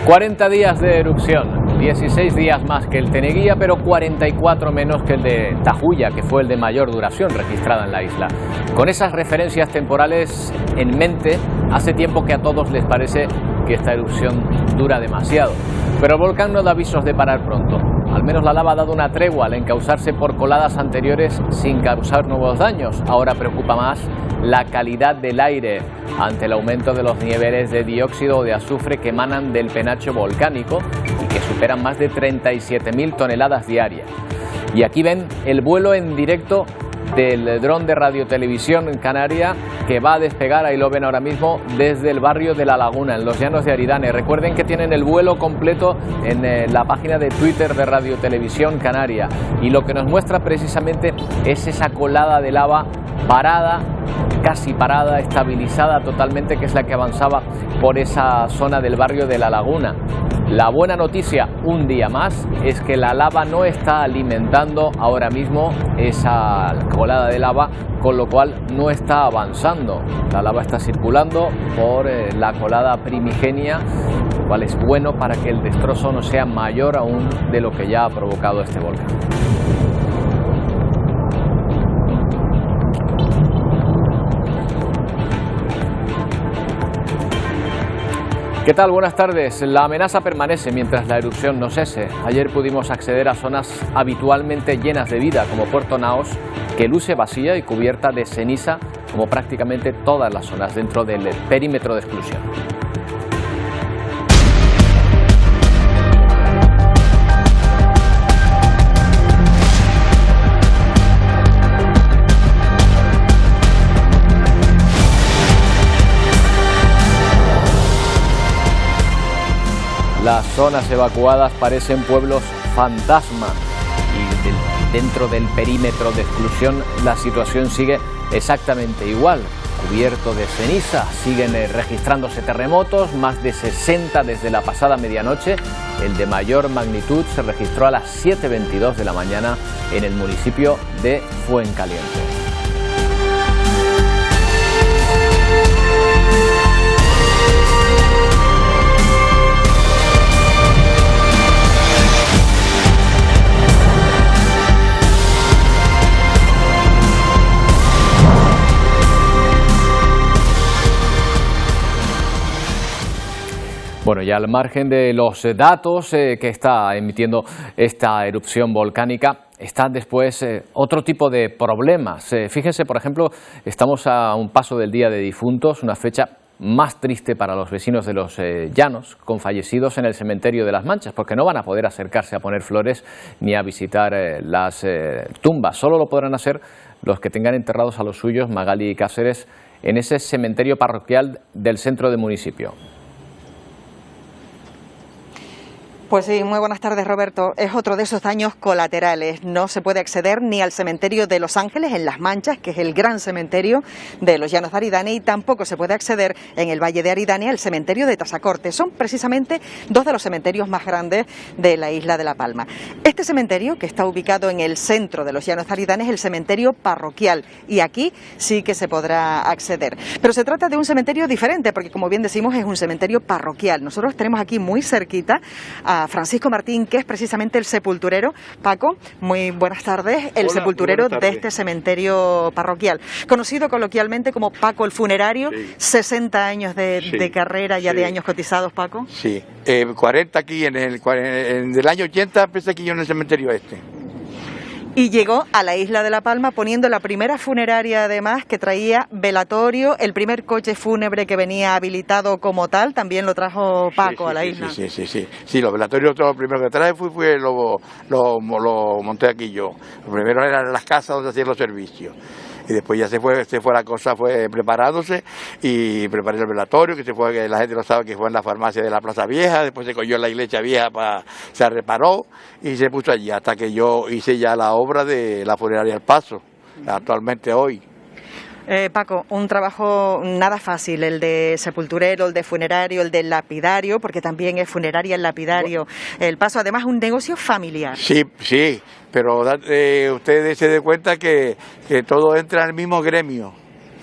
40 días de erupción, 16 días más que el Teneguía, pero 44 menos que el de Tajuya, que fue el de mayor duración registrada en la isla. Con esas referencias temporales en mente, hace tiempo que a todos les parece que esta erupción dura demasiado. Pero el volcán no da avisos de parar pronto. Al menos la lava ha dado una tregua al encauzarse por coladas anteriores sin causar nuevos daños. Ahora preocupa más la calidad del aire ante el aumento de los niveles de dióxido de azufre que emanan del penacho volcánico y que superan más de 37.000 toneladas diarias. Y aquí ven el vuelo en directo del dron de Radiotelevisión Canaria que va a despegar, ahí lo ven ahora mismo, desde el barrio de La Laguna, en los llanos de Aridane. Recuerden que tienen el vuelo completo en la página de Twitter de Radiotelevisión Canaria, y lo que nos muestra precisamente es esa colada de lava parada, casi parada, estabilizada totalmente, que es la que avanzaba por esa zona del barrio de La Laguna. La buena noticia, un día más, es que la lava no está alimentando ahora mismo esa colada de lava, con lo cual no está avanzando. La lava está circulando por la colada primigenia, lo cual es bueno para que el destrozo no sea mayor aún de lo que ya ha provocado este volcán. ¿Qué tal? Buenas tardes. La amenaza permanece mientras la erupción no cese. Ayer pudimos acceder a zonas habitualmente llenas de vida, como Puerto Naos, que luce vacía y cubierta de ceniza, como prácticamente todas las zonas dentro del perímetro de exclusión. Las zonas evacuadas parecen pueblos fantasma y dentro del perímetro de exclusión la situación sigue exactamente igual, cubierto de ceniza. Siguen registrándose terremotos, más de 60 desde la pasada medianoche. El de mayor magnitud se registró a las 7:22 de la mañana en el municipio de Fuencaliente. Bueno, ya al margen de los datos que está emitiendo esta erupción volcánica, están después otro tipo de problemas. Fíjense, por ejemplo, estamos a un paso del Día de Difuntos, una fecha más triste para los vecinos de los llanos, con fallecidos en el cementerio de Las Manchas, porque no van a poder acercarse a poner flores ni a visitar las tumbas. Solo lo podrán hacer los que tengan enterrados a los suyos, Magali y Cáceres, en ese cementerio parroquial del centro del municipio. Pues sí, muy buenas tardes, Roberto. Es otro de esos daños colaterales. No se puede acceder ni al cementerio de Los Ángeles, en Las Manchas, que es el gran cementerio de los llanos de Aridane, y tampoco se puede acceder en el Valle de Aridane al cementerio de Tasacorte. Son precisamente dos de los cementerios más grandes de la isla de La Palma. Este cementerio, que está ubicado en el centro de los llanos de Aridane, es el cementerio parroquial, y aquí sí que se podrá acceder. Pero se trata de un cementerio diferente, porque como bien decimos, es un cementerio parroquial. Nosotros tenemos aquí muy cerquita a Francisco Martín, que es precisamente el sepulturero. Paco, muy buenas tardes. El sepulturero de este cementerio parroquial, conocido coloquialmente como Paco el Funerario. Sí. 60 años de carrera, ya de años cotizados, Paco. Sí, 40 aquí, en el año 80 empecé aquí yo en el cementerio este. Y llegó a la isla de La Palma poniendo la primera funeraria, además, que traía velatorio. El primer coche fúnebre que venía habilitado como tal también lo trajo Paco a la isla. Sí, los velatorios, lo primero que traje lo monté aquí yo. Lo primero eran las casas donde hacían los servicios. Y después ya se fue la cosa, fue preparándose, y preparé el velatorio, que la gente lo sabe, que fue en la farmacia de la Plaza Vieja. Después se cogió en la iglesia vieja, se reparó y se puso allí, hasta que yo hice ya la obra de la funeraria El Paso, actualmente hoy. Paco, un trabajo nada fácil, el de sepulturero, el de funerario, el de lapidario, porque también es funeraria el lapidario. El Paso, además, es un negocio familiar. Sí, pero ustedes se den cuenta que todo entra en el mismo gremio,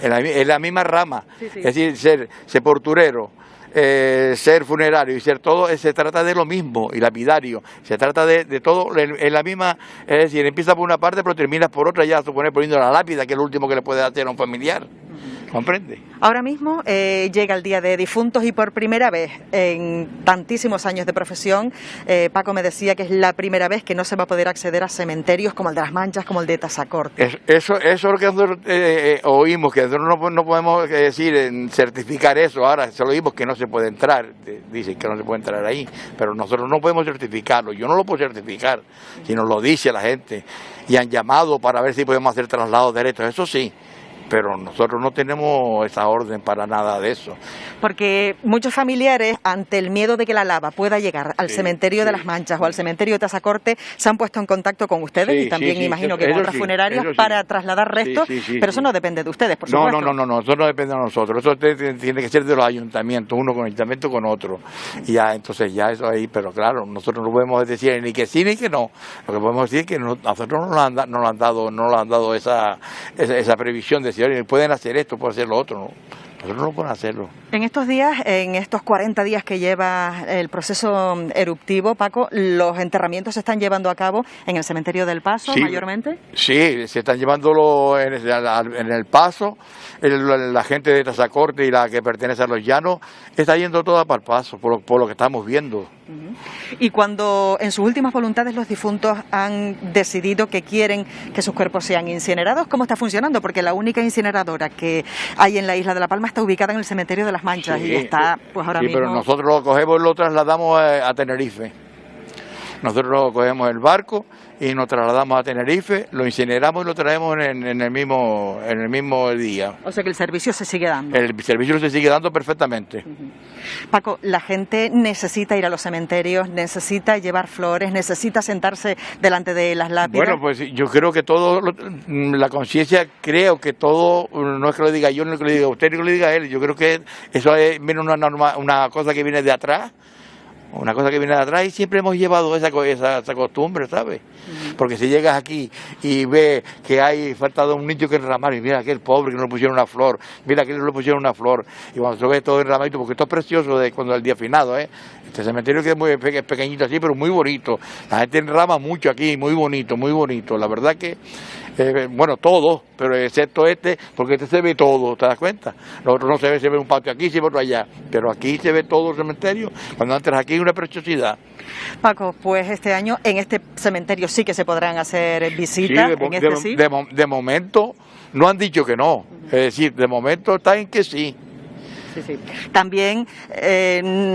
en la misma rama. Es decir, ser sepulturero, ser funerario y ser todo, se trata de lo mismo, y lapidario, se trata de todo en la misma, es decir, empieza por una parte pero terminas por otra, ya supone poniendo la lápida, que es lo último que le puede hacer a un familiar. ¿Comprende? Ahora mismo llega el Día de Difuntos y por primera vez en tantísimos años de profesión, Paco me decía que es la primera vez que no se va a poder acceder a cementerios como el de Las Manchas, como el de Tazacorte. Eso es lo que nosotros oímos, que nosotros no podemos decir, certificar eso. Ahora solo oímos que no se puede entrar, dicen que no se puede entrar ahí, pero nosotros no podemos certificarlo. Yo no lo puedo certificar, si nos lo dice la gente. Y han llamado para ver si podemos hacer traslados derechos, eso sí. Pero nosotros no tenemos esa orden para nada de eso. Porque muchos familiares, ante el miedo de que la lava pueda llegar al cementerio de Las Manchas o al cementerio de Tazacorte, se han puesto en contacto con ustedes y también imagino que con otras funerarias para trasladar restos, pero eso no depende de ustedes, por supuesto. No, eso no depende de nosotros, eso tiene que ser de los ayuntamientos, uno con el ayuntamiento con otro, y ya, entonces ya eso ahí, pero claro, nosotros no podemos decir ni que sí ni que no, lo que podemos decir es que nosotros no nos han dado esa previsión de decir, pueden hacer esto, pueden hacer lo otro, ¿no? Nosotros no podemos hacerlo. En estos días, en estos 40 días que lleva el proceso eruptivo, Paco, ¿los enterramientos se están llevando a cabo en el cementerio del Paso, mayormente? Sí, se están llevándolo en el Paso. La gente de Tazacorte y la que pertenece a Los Llanos está yendo toda para el Paso, por lo que estamos viendo. Y cuando en sus últimas voluntades los difuntos han decidido que quieren que sus cuerpos sean incinerados, ¿cómo está funcionando? Porque la única incineradora que hay en la isla de La Palma está ubicada en el cementerio de Las Manchas y está pues ahora mismo... Sí, pero nosotros lo cogemos y lo trasladamos a Tenerife. Nosotros lo cogemos el barco y nos trasladamos a Tenerife, lo incineramos y lo traemos en el mismo día. O sea que el servicio se sigue dando. El servicio se sigue dando perfectamente. Paco, la gente necesita ir a los cementerios, necesita llevar flores, necesita sentarse delante de las lápidas. Bueno, pues yo creo que todo, la conciencia, creo que todo, no es que lo diga yo, no es que lo diga usted, ni que lo diga él, yo creo que eso viene una cosa que viene de atrás. Una cosa que viene de atrás y siempre hemos llevado esa costumbre, ¿sabes? Porque si llegas aquí y ves que hay faltado un niño que enramar y mira aquel pobre que no le pusieron una flor, mira que no le pusieron una flor, y cuando se ve todo enramadito, porque esto es precioso cuando el día finado, este cementerio que es pequeñito así, pero muy bonito, la gente enrama mucho aquí, muy bonito, la verdad que, bueno, todo, pero excepto porque se ve todo, ¿te das cuenta? Lo otro no se ve un patio aquí, se ve otro allá, pero aquí se ve todo el cementerio, cuando entras aquí una preciosidad. Paco, pues este año en este cementerio sí que se podrán hacer visitas. Sí, de momento no han dicho que no, es decir, de momento está en que sí. Sí. También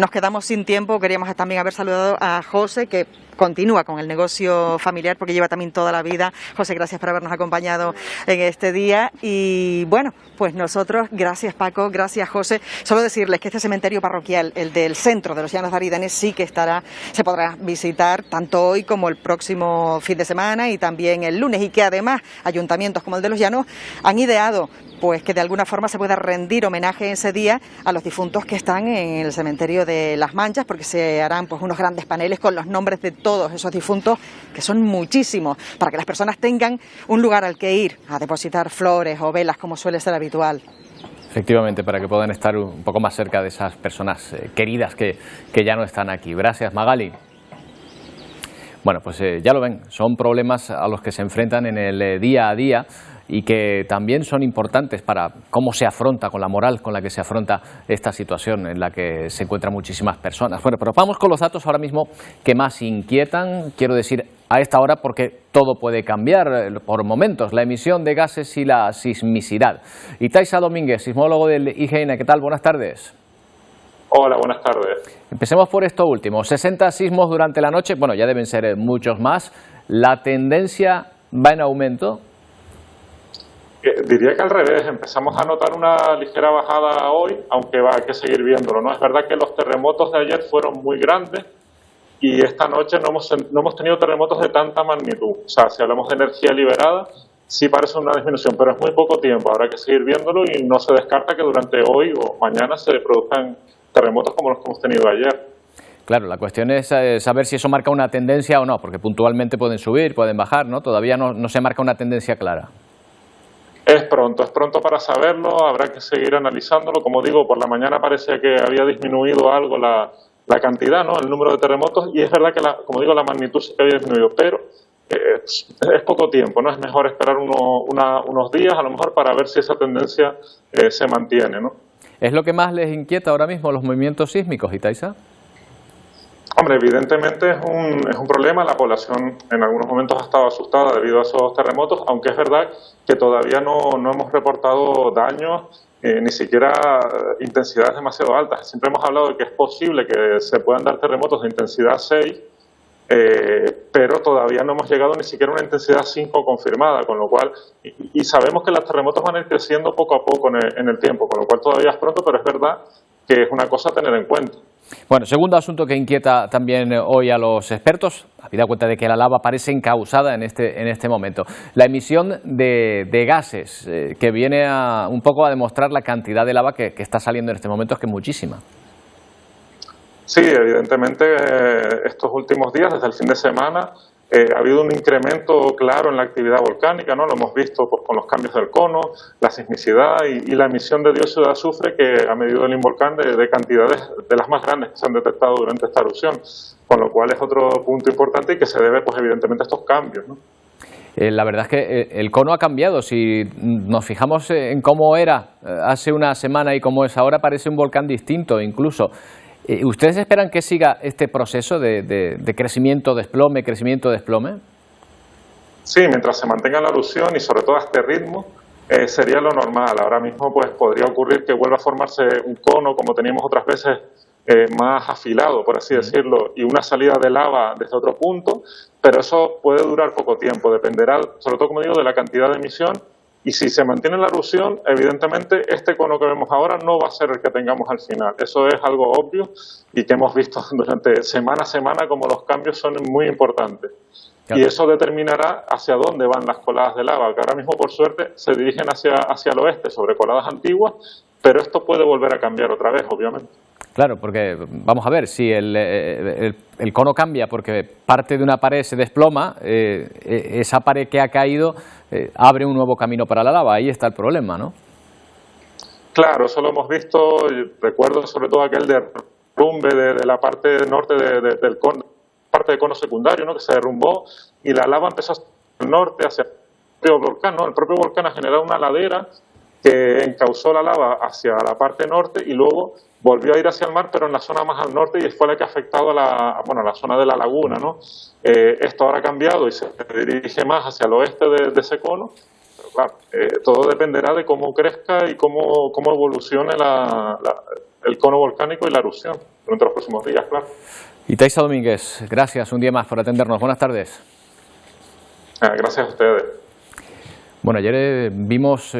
nos quedamos sin tiempo, queríamos también haber saludado a José, que continúa con el negocio familiar porque lleva también toda la vida. José, gracias por habernos acompañado en este día y bueno, pues nosotros, gracias Paco, gracias José, solo decirles que este cementerio parroquial, el del centro de los Llanos de Aridane, sí que se podrá visitar tanto hoy como el próximo fin de semana y también el lunes, y que además ayuntamientos como el de Los Llanos han ideado pues que de alguna forma se pueda rendir homenaje ese día a los difuntos que están en el cementerio de Las Manchas, porque se harán pues unos grandes paneles con los nombres de todos esos difuntos, que son muchísimos, para que las personas tengan un lugar al que ir a depositar flores o velas, como suele ser habitual. Efectivamente, para que puedan estar un poco más cerca de esas personas queridas que ya no están aquí. Gracias, Magali. Bueno, pues ya lo ven, son problemas a los que se enfrentan en el día a día y que también son importantes para cómo se afronta, con la moral con la que se afronta esta situación en la que se encuentran muchísimas personas. Bueno, pero vamos con los datos ahora mismo que más inquietan, quiero decir, a esta hora, porque todo puede cambiar por momentos, la emisión de gases y la sismicidad. Y Taisa Domínguez, sismólogo del IGN, ¿qué tal? Buenas tardes. Hola, buenas tardes. Empecemos por esto último, 60 sismos durante la noche, bueno, ya deben ser muchos más. ¿La tendencia va en aumento? Diría que al revés, empezamos a notar una ligera bajada hoy, aunque hay que seguir viéndolo, ¿no? Es verdad que los terremotos de ayer fueron muy grandes y esta noche no hemos tenido terremotos de tanta magnitud. O sea, si hablamos de energía liberada, sí parece una disminución, pero es muy poco tiempo, habrá que seguir viéndolo y no se descarta que durante hoy o mañana se produzcan terremotos como los que hemos tenido ayer. Claro, la cuestión es saber si eso marca una tendencia o no, porque puntualmente pueden subir, pueden bajar, ¿no? Todavía no se marca una tendencia clara. Es pronto para saberlo, habrá que seguir analizándolo. Como digo, por la mañana parecía que había disminuido algo la cantidad, ¿no? El número de terremotos, y es verdad que, como digo, la magnitud sí que había disminuido, pero es poco tiempo, ¿no? Es mejor esperar unos días, a lo mejor, para ver si esa tendencia se mantiene, ¿no? ¿Es lo que más les inquieta ahora mismo, los movimientos sísmicos, Itaiza? Hombre, evidentemente es un problema. La población en algunos momentos ha estado asustada debido a esos terremotos, aunque es verdad que todavía no hemos reportado daños, ni siquiera intensidades demasiado altas. Siempre hemos hablado de que es posible que se puedan dar terremotos de intensidad 6, pero todavía no hemos llegado ni siquiera a una intensidad 5 confirmada, con lo cual, y sabemos que los terremotos van a ir creciendo poco a poco en el tiempo, con lo cual todavía es pronto, pero es verdad que es una cosa a tener en cuenta. Bueno, segundo asunto que inquieta también hoy a los expertos, habida cuenta de que la lava parece encausada en este momento. La emisión de gases, que viene un poco a demostrar la cantidad de lava que está saliendo en este momento, es que es muchísima. Sí, evidentemente estos últimos días, desde el fin de semana, ha habido un incremento claro en la actividad volcánica, ¿no? Lo hemos visto pues, con los cambios del cono, la sismicidad y la emisión de dióxido de azufre que ha medido el Involcán de cantidades de las más grandes que se han detectado durante esta erupción, con lo cual es otro punto importante y que se debe, pues evidentemente, a estos cambios, ¿no? La verdad es que el cono ha cambiado. Si nos fijamos en cómo era hace una semana y cómo es ahora, parece un volcán distinto incluso. ¿Ustedes esperan que siga este proceso de crecimiento, desplome? Sí, mientras se mantenga la erupción y sobre todo a este ritmo, sería lo normal. Ahora mismo pues podría ocurrir que vuelva a formarse un cono, como teníamos otras veces, más afilado, por así decirlo, y una salida de lava desde otro punto, pero eso puede durar poco tiempo, dependerá, sobre todo, como digo, de la cantidad de emisión. Y si se mantiene la erupción, evidentemente este cono que vemos ahora no va a ser el que tengamos al final. Eso es algo obvio y que hemos visto durante semana a semana como los cambios son muy importantes. Claro. Y eso determinará hacia dónde van las coladas de lava, que ahora mismo, por suerte, se dirigen hacia el oeste, sobre coladas antiguas, pero esto puede volver a cambiar otra vez, obviamente. Claro, porque vamos a ver, si el cono cambia porque parte de una pared se desploma, esa pared que ha caído abre un nuevo camino para la lava. Ahí está el problema, ¿no? Claro, eso lo hemos visto. Recuerdo sobre todo aquel derrumbe de la parte norte del cono, parte del cono secundario, ¿no? Que se derrumbó y la lava empezó hacia el norte, hacia el propio volcán, ¿no? El propio volcán ha generado una ladera que encauzó la lava hacia la parte norte y luego volvió a ir hacia el mar, pero en la zona más al norte, y fue la que ha afectado a la zona de la laguna, ¿no? Esto ahora ha cambiado y se dirige más hacia el oeste de ese cono, pero claro, todo dependerá de cómo crezca y cómo evolucione el cono volcánico y la erupción durante los próximos días, claro. Itaiza Domínguez, gracias un día más por atendernos. Buenas tardes. Gracias a ustedes. Bueno, ayer vimos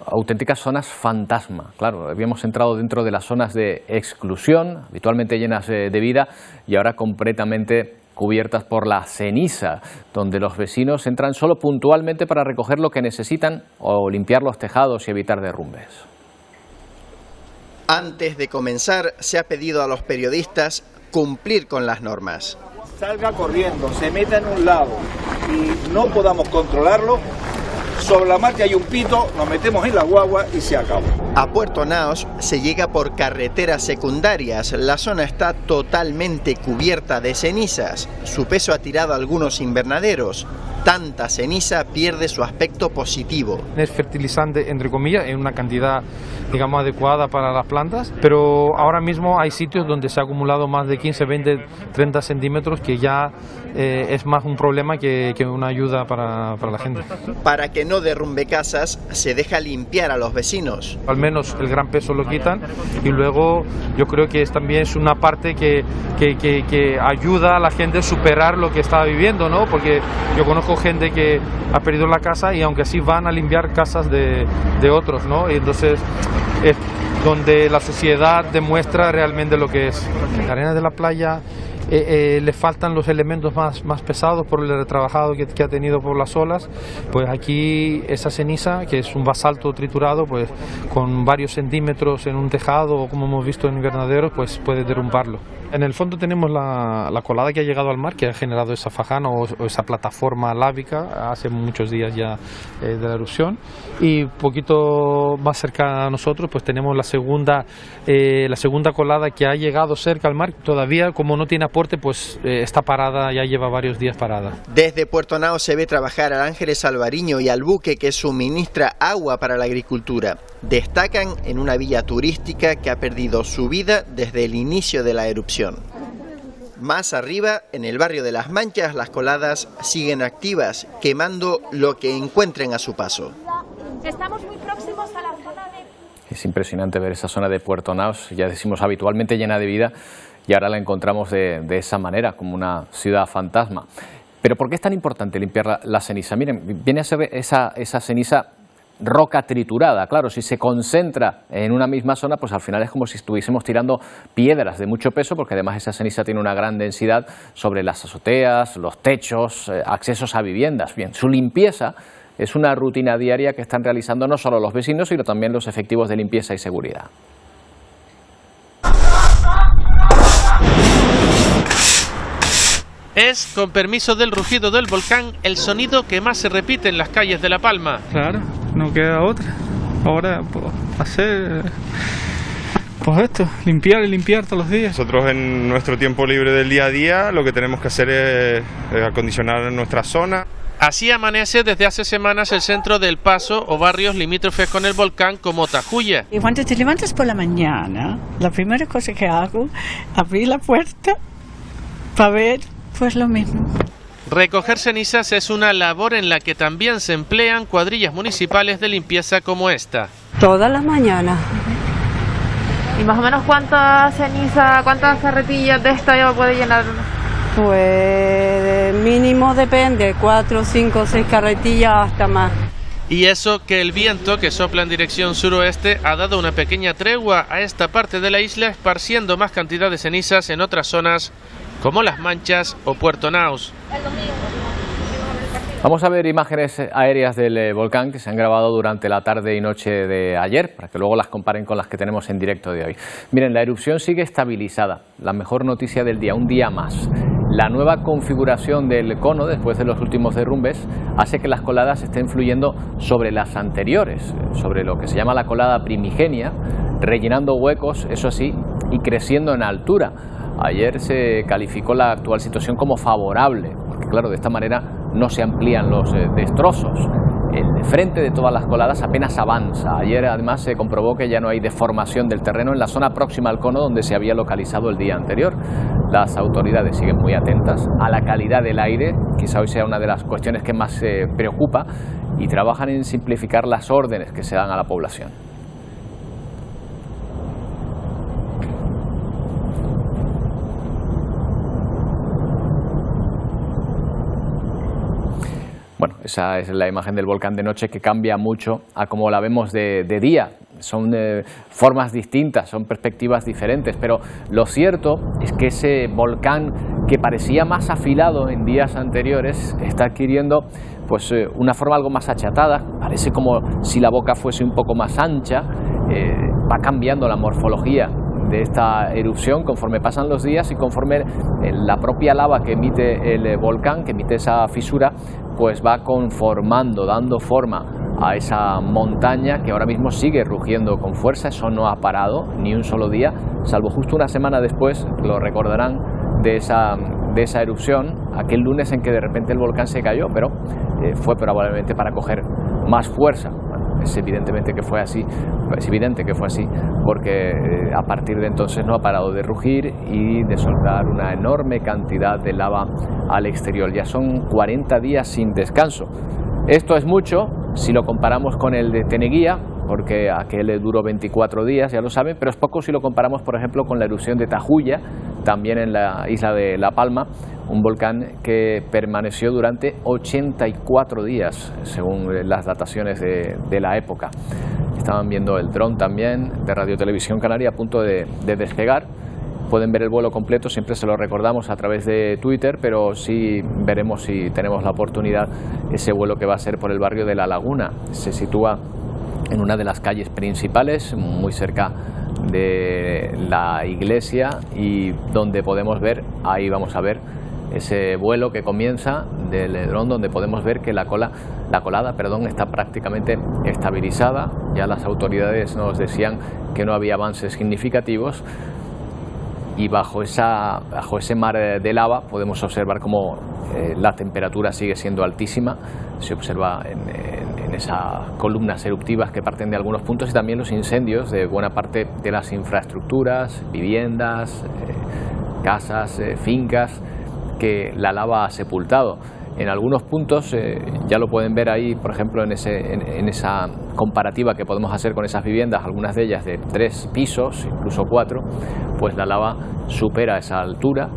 auténticas zonas fantasma. Claro, habíamos entrado dentro de las zonas de exclusión, habitualmente llenas de vida, y ahora completamente cubiertas por la ceniza, donde los vecinos entran solo puntualmente para recoger lo que necesitan o limpiar los tejados y evitar derrumbes. Antes de comenzar, se ha pedido a los periodistas cumplir con las normas. Salga corriendo, se meta en un lado y no podamos controlarlo. Sobre la marcha hay un pito, nos metemos en la guagua y se acabó. A Puerto Naos se llega por carreteras secundarias. La zona está totalmente cubierta de cenizas. Su peso ha tirado a algunos invernaderos. Tanta ceniza pierde su aspecto positivo. Es fertilizante, entre comillas, en una cantidad, digamos, adecuada para las plantas, pero ahora mismo hay sitios donde se ha acumulado más de 15, 20, 30 centímetros, que ya es más un problema que una ayuda para la gente. Para que no derrumbe casas, se deja limpiar a los vecinos. Al menos el gran peso lo quitan, y luego yo creo que también es una parte que ayuda a la gente a superar lo que estaba viviendo, ¿no? Porque yo conozco gente que ha perdido la casa y aunque así van a limpiar casas de otros, ¿no? Y entonces es donde la sociedad demuestra realmente lo que es. La arena de la playa le faltan los elementos más pesados por el retrabajado que ha tenido por las olas. Pues aquí esa ceniza, que es un basalto triturado, pues con varios centímetros en un tejado o como hemos visto en invernaderos, pues puede derrumbarlo. En el fondo tenemos la colada que ha llegado al mar, que ha generado esa fajana o esa plataforma lábica hace muchos días ya de la erupción, y poquito más cerca a nosotros pues tenemos la segunda colada que ha llegado cerca al mar. Todavía, como no tiene aporte, pues está parada, ya lleva varios días parada. Desde Puerto Naos se ve trabajar al Ángeles Alvariño y al buque que suministra agua para la agricultura. Destacan en una villa turística que ha perdido su vida desde el inicio de la erupción. Más arriba, en el barrio de Las Manchas, las coladas siguen activas, quemando lo que encuentren a su paso. Estamos muy próximos a la zona de... Es impresionante ver esa zona de Puerto Naos, ya decimos habitualmente llena de vida, y ahora la encontramos de esa manera, como una ciudad fantasma. Pero ¿por qué es tan importante limpiar la ceniza? Miren, viene a ser esa ceniza roca triturada. Claro, si se concentra en una misma zona, pues al final es como si estuviésemos tirando piedras de mucho peso, porque además esa ceniza tiene una gran densidad sobre las azoteas, los techos, accesos a viviendas. Bien, su limpieza es una rutina diaria que están realizando no solo los vecinos, sino también los efectivos de limpieza y seguridad. Es, con permiso del rugido del volcán, el sonido que más se repite en las calles de La Palma. Claro, no queda otra. Ahora, pues, hacer... Pues esto, limpiar y limpiar todos los días. Nosotros en nuestro tiempo libre del día a día lo que tenemos que hacer es acondicionar nuestra zona. Así amanece desde hace semanas el centro del Paso o barrios limítrofes con el volcán como Tajuya. Y cuando te levantas por la mañana, la primera cosa que hago, abrir la puerta para ver pues lo mismo. Recoger cenizas es una labor en la que también se emplean cuadrillas municipales de limpieza como esta. Todas las mañanas. ¿Y más o menos cuántas cenizas, cuántas carretillas de esta ya puede llenar? Pues mínimo depende, 4, 5, 6 carretillas hasta más. Y eso que el viento que sopla en dirección suroeste ha dado una pequeña tregua a esta parte de la isla, esparciendo más cantidad de cenizas en otras zonas como Las Manchas o Puerto Naos. Vamos a ver imágenes aéreas del volcán que se han grabado durante la tarde y noche de ayer, para que luego las comparen con las que tenemos en directo de hoy. Miren, la erupción sigue estabilizada, la mejor noticia del día, un día más. La nueva configuración del cono, después de los últimos derrumbes, hace que las coladas estén fluyendo sobre las anteriores, sobre lo que se llama la colada primigenia, rellenando huecos, eso sí, y creciendo en altura. Ayer se calificó la actual situación como favorable, porque claro, de esta manera no se amplían los destrozos. El frente de todas las coladas apenas avanza. Ayer además se comprobó que ya no hay deformación del terreno en la zona próxima al cono donde se había localizado el día anterior. Las autoridades siguen muy atentas a la calidad del aire, quizá hoy sea una de las cuestiones que más se preocupa, y trabajan en simplificar las órdenes que se dan a la población. Bueno, esa es la imagen del volcán de noche, que cambia mucho a como la vemos de día. Son formas distintas, son perspectivas diferentes, pero lo cierto es que ese volcán que parecía más afilado en días anteriores está adquiriendo pues una forma algo más achatada, parece como si la boca fuese un poco más ancha, va cambiando la morfología de esta erupción conforme pasan los días y conforme la propia lava que emite el volcán, que emite esa fisura, pues va conformando, dando forma a esa montaña que ahora mismo sigue rugiendo con fuerza. Eso no ha parado ni un solo día, salvo justo una semana después, lo recordarán, de esa erupción, aquel lunes en que de repente el volcán se cayó, pero fue probablemente para coger más fuerza. Es evidente que fue así, porque a partir de entonces no ha parado de rugir y de soltar una enorme cantidad de lava al exterior. Ya son 40 días sin descanso. Esto es mucho si lo comparamos con el de Teneguía, porque aquel duró 24 días, ya lo saben, pero es poco si lo comparamos, por ejemplo, con la erupción de Tajuya, también en la isla de La Palma, un volcán que permaneció durante 84 días, según las dataciones de la época. Estaban viendo el dron también de Radio Televisión Canaria a punto de despegar, pueden ver el vuelo completo, siempre se lo recordamos a través de Twitter, pero sí veremos, si tenemos la oportunidad, ese vuelo que va a ser por el barrio de La Laguna. Se sitúa en una de las calles principales, muy cerca de la iglesia, y donde podemos ver, ahí vamos a ver ese vuelo que comienza del dron, donde podemos ver que la colada está prácticamente estabilizada. Ya las autoridades nos decían que no había avances significativos, y bajo ese mar de lava podemos observar cómo la temperatura sigue siendo altísima. Se observa en esas columnas eruptivas que parten de algunos puntos, y también los incendios de buena parte de las infraestructuras, viviendas, casas, fincas, que la lava ha sepultado. En algunos puntos, ya lo pueden ver ahí, por ejemplo, en esa comparativa que podemos hacer con esas viviendas, algunas de ellas de 3 pisos, incluso 4, pues la lava supera esa altura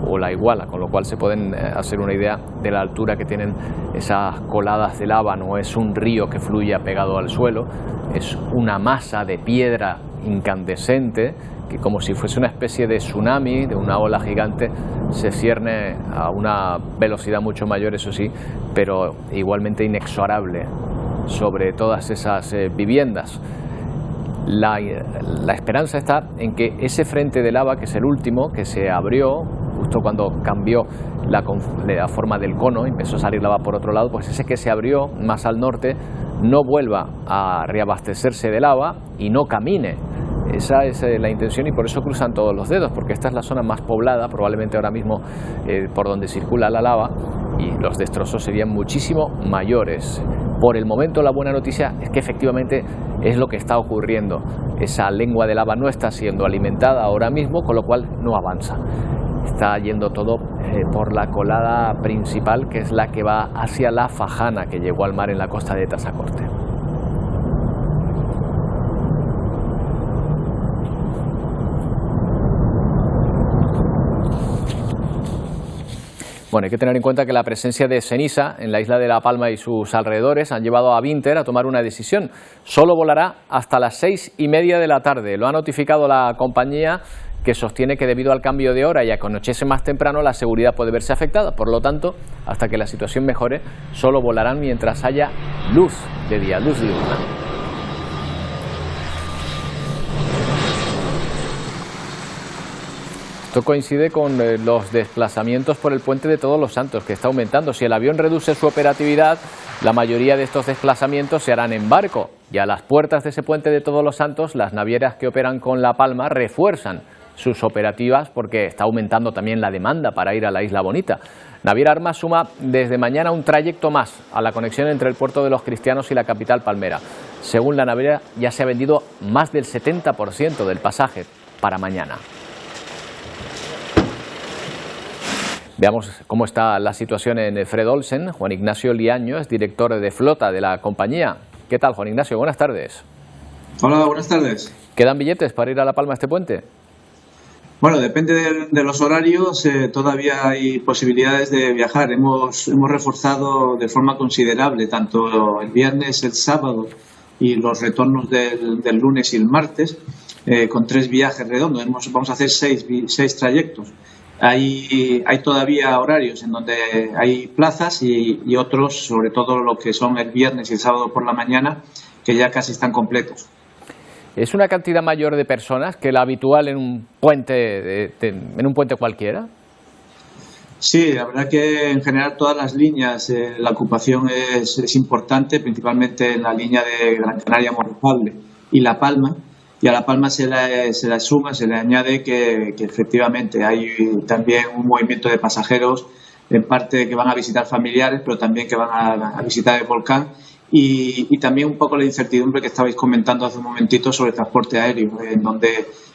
o la iguala, con lo cual se pueden hacer una idea de la altura que tienen esas coladas de lava. No es un río que fluya pegado al suelo, es una masa de piedra incandescente que, como si fuese una especie de tsunami, de una ola gigante, se cierne a una velocidad mucho mayor, eso sí, pero igualmente inexorable sobre todas esas viviendas. La esperanza está en que ese frente de lava, que es el último, que se abrió justo cuando cambió la forma del cono, empezó a salir lava por otro lado, pues ese que se abrió más al norte no vuelva a reabastecerse de lava y no camine. Esa es la intención, y por eso cruzan todos los dedos, porque esta es la zona más poblada probablemente ahora mismo por donde circula la lava, y los destrozos serían muchísimo mayores. Por el momento la buena noticia es que efectivamente es lo que está ocurriendo. Esa lengua de lava no está siendo alimentada ahora mismo, con lo cual no avanza. Está yendo todo por la colada principal, que es la que va hacia la Fajana, que llegó al mar en la costa de Tazacorte. Bueno, hay que tener en cuenta que la presencia de ceniza en la isla de La Palma y sus alrededores han llevado a Vinter a tomar una decisión. Solo volará hasta las 6:30 de la tarde. Lo ha notificado la compañía, que sostiene que debido al cambio de hora y a que anochece más temprano, la seguridad puede verse afectada. Por lo tanto, hasta que la situación mejore, solo volarán mientras haya luz de día, luz diurna. Esto coincide con los desplazamientos por el puente de Todos los Santos, que está aumentando. Si el avión reduce su operatividad, la mayoría de estos desplazamientos se harán en barco. Y a las puertas de ese puente de Todos los Santos, las navieras que operan con La Palma refuerzan sus operativas, porque está aumentando también la demanda para ir a la Isla Bonita. Naviera Armas suma desde mañana un trayecto más a la conexión entre el puerto de los Cristianos y la capital palmera. Según la naviera, ya se ha vendido más del 70% del pasaje para mañana. Veamos cómo está la situación en Fred Olsen. Juan Ignacio Liaño es director de flota de la compañía. ¿Qué tal, Juan Ignacio? Buenas tardes. Hola, buenas tardes. ¿Quedan billetes para ir a La Palma a este puente? Bueno, depende de los horarios, todavía hay posibilidades de viajar. Hemos reforzado de forma considerable tanto el viernes, el sábado y los retornos del lunes y el martes, con 3 viajes redondos. Vamos a hacer 6 trayectos. Hay todavía horarios en donde hay plazas y otros, sobre todo lo que son el viernes y el sábado por la mañana, que ya casi están completos. ¿Es una cantidad mayor de personas que la habitual en un puente cualquiera? Sí, la verdad que en general todas las líneas la ocupación es importante, principalmente en la línea de Gran Canaria, Morrejable y La Palma. Y a La Palma se le añade que efectivamente hay también un movimiento de pasajeros, en parte que van a visitar familiares, pero también que van a visitar el volcán, y también un poco la incertidumbre que estabais comentando hace un momentito sobre el transporte aéreo, en donde,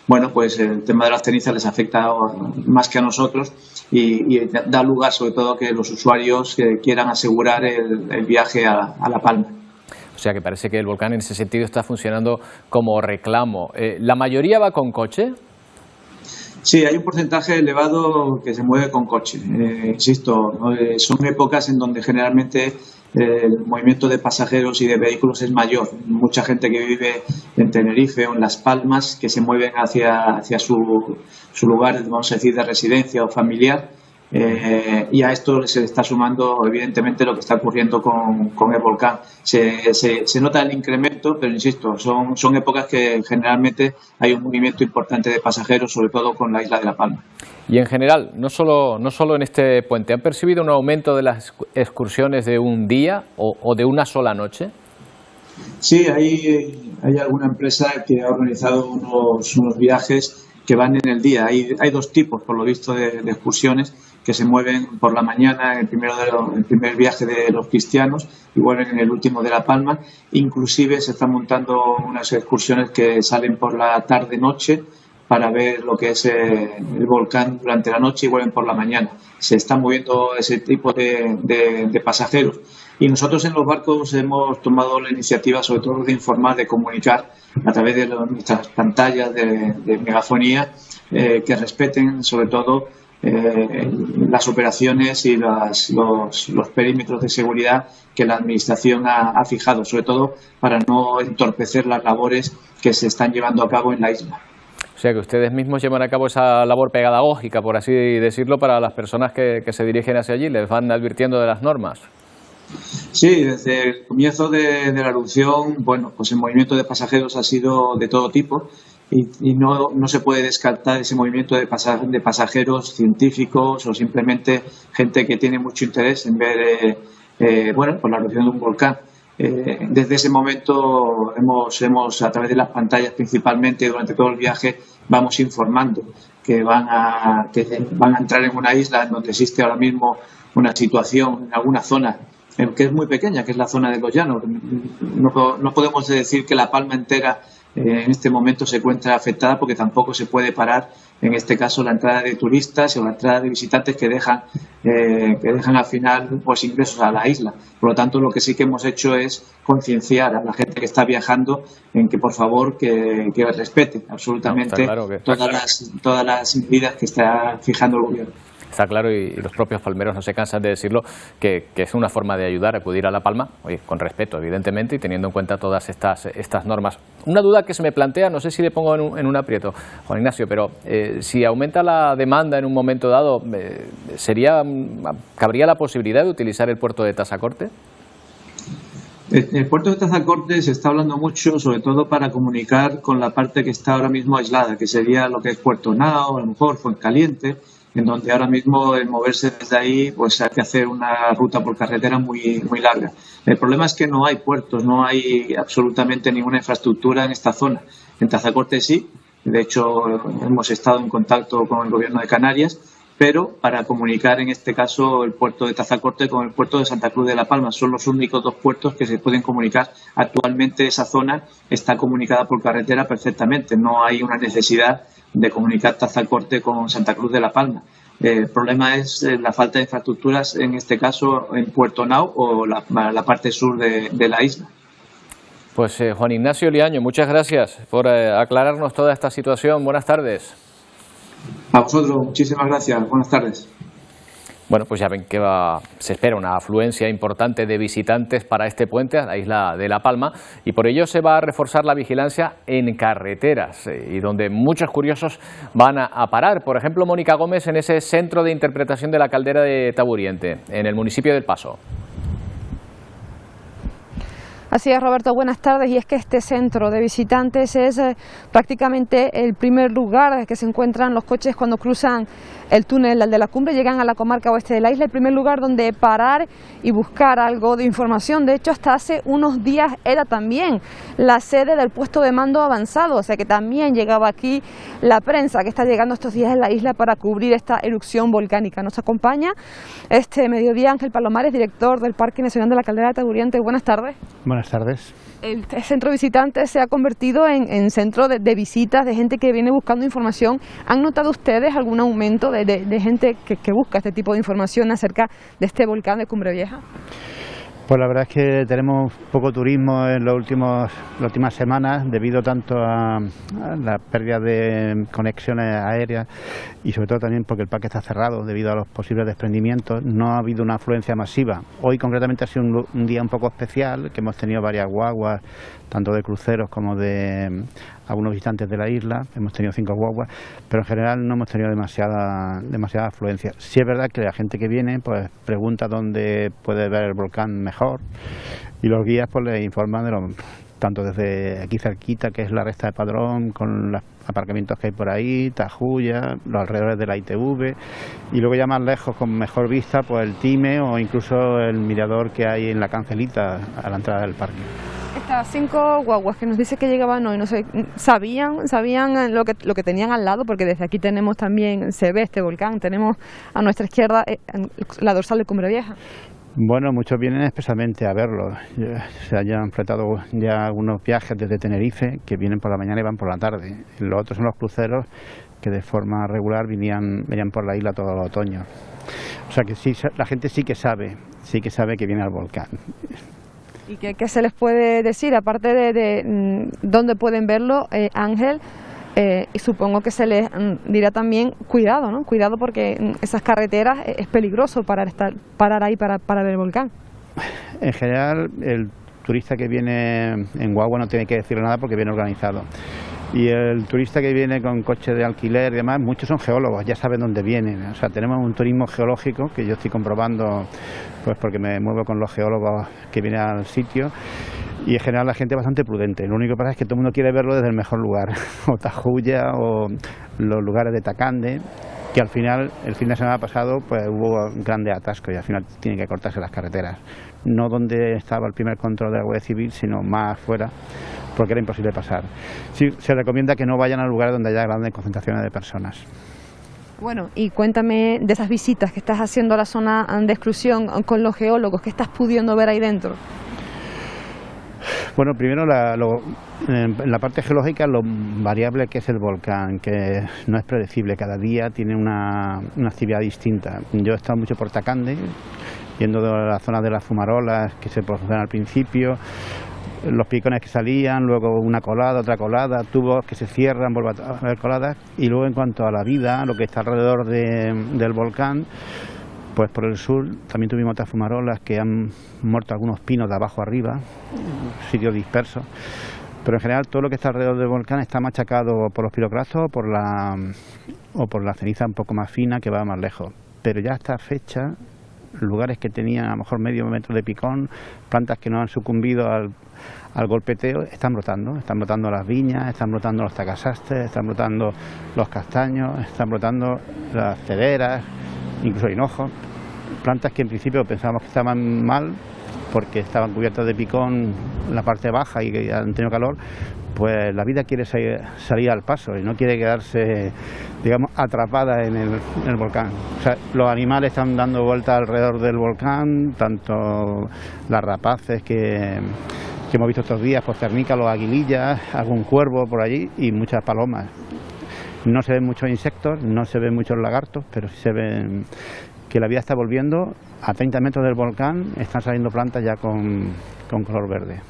bueno, pues el tema de las cenizas les afecta más que a nosotros y da lugar sobre todo a que los usuarios quieran asegurar el viaje a La Palma. O sea que parece que el volcán en ese sentido está funcionando como reclamo. ¿La mayoría va con coche? Sí, hay un porcentaje elevado que se mueve con coche. Insisto, son épocas en donde generalmente el movimiento de pasajeros y de vehículos es mayor. Mucha gente que vive en Tenerife o en Las Palmas que se mueven hacia su lugar, vamos a decir, de residencia o familiar. Y a esto se le está sumando evidentemente lo que está ocurriendo con el volcán. Se nota el incremento, pero insisto, son épocas que generalmente hay un movimiento importante de pasajeros, sobre todo con la isla de La Palma. Y en general, no solo en este puente, ¿han percibido un aumento de las excursiones de un día o de una sola noche? Sí, hay alguna empresa que ha organizado unos viajes que van en el día. Hay dos tipos, por lo visto, de excursiones que se mueven por la mañana en el primer viaje de los cristianos y vuelven en el último de La Palma. Inclusive se están montando unas excursiones que salen por la tarde-noche para ver lo que es el volcán durante la noche y vuelven por la mañana. Se están moviendo ese tipo de pasajeros. Y nosotros en los barcos hemos tomado la iniciativa, sobre todo, de informar, de comunicar a través de nuestras pantallas de megafonía, que respeten, sobre todo, las operaciones y los perímetros de seguridad que la Administración ha fijado, sobre todo para no entorpecer las labores que se están llevando a cabo en la isla. O sea que ustedes mismos llevan a cabo esa labor pedagógica, por así decirlo, para las personas que se dirigen hacia allí, les van advirtiendo de las normas. Sí, desde el comienzo de la erupción, bueno, pues el movimiento de pasajeros ha sido de todo tipo y no se puede descartar ese movimiento de pasajeros científicos o simplemente gente que tiene mucho interés en ver por la erupción de un volcán. Desde ese momento hemos a través de las pantallas principalmente durante todo el viaje vamos informando que van a entrar en una isla en donde existe ahora mismo una situación en alguna zona que es muy pequeña, que es la zona de los Llanos. No podemos decir que La Palma entera en este momento se encuentra afectada porque tampoco se puede parar, en este caso, la entrada de turistas o la entrada de visitantes que dejan al final pues ingresos a la isla. Por lo tanto, lo que sí que hemos hecho es concienciar a la gente que está viajando en que, por favor, que respete absolutamente todas las medidas que está fijando el gobierno. Está claro, y los propios palmeros no se cansan de decirlo, que es una forma de ayudar a acudir a La Palma, oye, con respeto, evidentemente, y teniendo en cuenta todas estas normas. Una duda que se me plantea, no sé si le pongo en un aprieto, Juan Ignacio, pero si aumenta la demanda en un momento dado, ¿cabría la posibilidad de utilizar el puerto de Tazacorte? El puerto de Tazacorte se está hablando mucho, sobre todo para comunicar con la parte que está ahora mismo aislada, que sería lo que es Puerto Nao, a lo mejor Fuencaliente, en donde ahora mismo el moverse desde ahí pues hay que hacer una ruta por carretera muy larga. El problema es que no hay puertos, no hay absolutamente ninguna infraestructura en esta zona. En Tazacorte sí, de hecho hemos estado en contacto con el gobierno de Canarias, pero para comunicar en este caso el puerto de Tazacorte con el puerto de Santa Cruz de La Palma. Son los únicos dos puertos que se pueden comunicar. Actualmente esa zona está comunicada por carretera perfectamente, no hay una necesidad de comunicar Tazacorte con Santa Cruz de La Palma. El problema es la falta de infraestructuras, en este caso en Puerto Nao o la parte sur de la isla. Pues Juan Ignacio Liaño, muchas gracias por aclararnos toda esta situación. Buenas tardes. A vosotros, muchísimas gracias. Buenas tardes. Bueno, pues ya ven que se espera una afluencia importante de visitantes para este puente a la isla de La Palma y por ello se va a reforzar la vigilancia en carreteras y donde muchos curiosos van a parar. Por ejemplo, Mónica Gómez en ese centro de interpretación de la caldera de Taburiente, en el municipio del Paso. Así es, Roberto, buenas tardes. Y es que este centro de visitantes es prácticamente el primer lugar que se encuentran los coches cuando cruzan el túnel de la cumbre, llegan a la comarca oeste de la isla, el primer lugar donde parar y buscar algo de información. De hecho, hasta hace unos días era también la sede del puesto de mando avanzado, o sea que también llegaba aquí la prensa que está llegando estos días en la isla para cubrir esta erupción volcánica. Nos acompaña este mediodía Ángel Palomares, director del Parque Nacional de la Caldera de Taburiente. Buenas tardes. Buenas tardes. El centro de visitantes se ha convertido en centro de visitas, de gente que viene buscando información. ¿Han notado ustedes algún aumento de gente que busca este tipo de información acerca de este volcán de Cumbre Vieja? Pues la verdad es que tenemos poco turismo en las últimas semanas debido tanto a la pérdida de conexiones aéreas y sobre todo también porque el parque está cerrado debido a los posibles desprendimientos. No ha habido una afluencia masiva. Hoy concretamente ha sido un día un poco especial, que hemos tenido varias guaguas, tanto de cruceros como de algunos visitantes de la isla. Hemos tenido 5 guaguas, pero en general no hemos tenido demasiada afluencia. Sí es verdad que la gente que viene pues pregunta dónde puede ver el volcán mejor, y los guías pues les informan de tanto desde aquí cerquita, que es la Resta de Padrón, con los aparcamientos que hay por ahí, Tajuya, los alrededores de la ITV, y luego ya más lejos, con mejor vista, pues el Time o incluso el mirador que hay en la Cancelita a la entrada del parque. Estas 5 guaguas que nos dice que llegaban hoy, no sé, ¿sabían lo que tenían al lado? Porque desde aquí tenemos también, se ve este volcán, tenemos a nuestra izquierda la dorsal de Cumbre Vieja. Bueno, muchos vienen expresamente a verlo. Se hayan fletado ya algunos viajes desde Tenerife que vienen por la mañana y van por la tarde. Y los otros son los cruceros que de forma regular venían por la isla todos los otoños. O sea que sí, la gente sí que sabe que viene al volcán. ¿Y qué se les puede decir? Aparte de dónde pueden verlo, Ángel, y supongo que se les dirá también cuidado, ¿no? Cuidado porque esas carreteras es peligroso parar ahí para ver el volcán. En general, el turista que viene en guagua no tiene que decirle nada porque viene organizado. Y el turista que viene con coche de alquiler y demás, muchos son geólogos, ya saben dónde vienen. O sea, tenemos un turismo geológico que yo estoy comprobando, pues porque me muevo con los geólogos que vienen al sitio. Y en general la gente es bastante prudente. Lo único que pasa es que todo el mundo quiere verlo desde el mejor lugar, o Tajuya o los lugares de Tacande, que al final, el fin de semana pasado, pues hubo un grande atasco y al final tienen que cortarse las carreteras. No donde estaba el primer control de la Guardia Civil, sino más afuera, porque era imposible pasar. Sí, se recomienda que no vayan a lugares donde haya grandes concentraciones de personas. Bueno, y cuéntame de esas visitas que estás haciendo a la zona de exclusión con los geólogos, ¿qué estás pudiendo ver ahí dentro? Bueno, primero en la parte geológica lo variable que es el volcán, que no es predecible, cada día tiene una actividad distinta. Yo he estado mucho por Tacande, yendo de la zona de las fumarolas que se producen al principio, los picones que salían, luego una colada, otra colada, tubos que se cierran, vuelve a haber coladas, y luego en cuanto a la vida, lo que está alrededor del volcán, pues por el sur también tuvimos otras fumarolas que han muerto algunos pinos de abajo arriba, sitios dispersos, pero en general todo lo que está alrededor del volcán está machacado por los piroclastos o por la ceniza un poco más fina que va más lejos. Pero ya a esta fecha, lugares que tenían a lo mejor medio metro de picón, plantas que no han sucumbido al golpeteo, están brotando las viñas, están brotando los tacasastes, están brotando los castaños, están brotando las cederas, incluso hinojos, plantas que en principio pensábamos que estaban mal porque estaban cubiertas de picón en la parte baja y que han tenido calor. Pues la vida quiere salir al paso y no quiere quedarse, digamos, atrapada en el volcán. O sea, los animales están dando vueltas alrededor del volcán, tanto las rapaces que hemos visto estos días, pues ternícalos, aguilillas, algún cuervo por allí y muchas palomas. No se ven muchos insectos, no se ven muchos lagartos, pero sí se ven que la vida está volviendo. A 30 metros del volcán están saliendo plantas ya con color verde.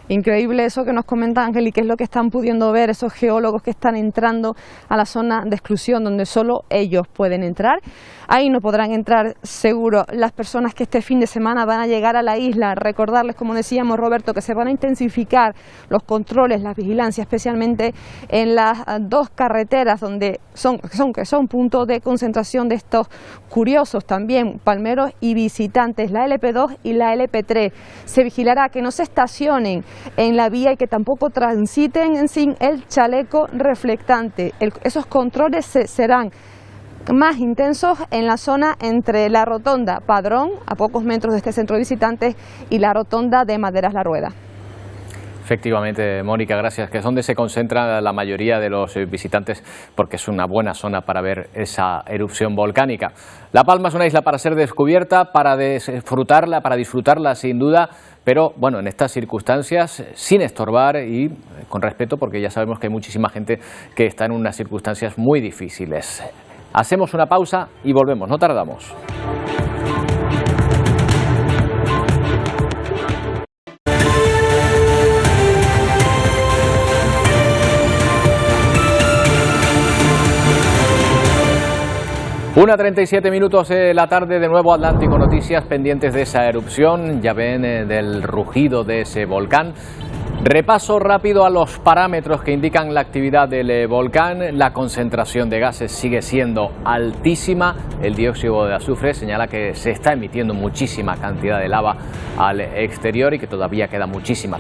Increíble eso que nos comenta Ángel y qué es lo que están pudiendo ver esos geólogos que están entrando a la zona de exclusión donde solo ellos pueden entrar. Ahí no podrán entrar seguro las personas que este fin de semana van a llegar a la isla. Recordarles, como decíamos Roberto, que se van a intensificar los controles, la vigilancia, especialmente en las 2 carreteras donde son puntos de concentración de estos curiosos también, palmeros y visitantes, la LP2 y la LP3. Se vigilará que no se estacionen en la vía y que tampoco transiten sin el chaleco reflectante. Esos controles serán más intensos en la zona entre la rotonda Padrón, a pocos metros de este centro de visitantes, y la rotonda de Maderas La Rueda. Efectivamente, Mónica, gracias, que es donde se concentra la mayoría de los visitantes porque es una buena zona para ver esa erupción volcánica. La Palma es una isla para ser descubierta, para disfrutarla sin duda, pero bueno, en estas circunstancias sin estorbar y con respeto, porque ya sabemos que hay muchísima gente que está en unas circunstancias muy difíciles. Hacemos una pausa y volvemos, no tardamos. 1:37 minutos de la tarde, de nuevo Atlántico Noticias, pendientes de esa erupción, ya ven, del rugido de ese volcán. Repaso rápido a los parámetros que indican la actividad del volcán. La concentración de gases sigue siendo altísima. El dióxido de azufre señala que se está emitiendo muchísima cantidad de lava al exterior y que todavía queda muchísimo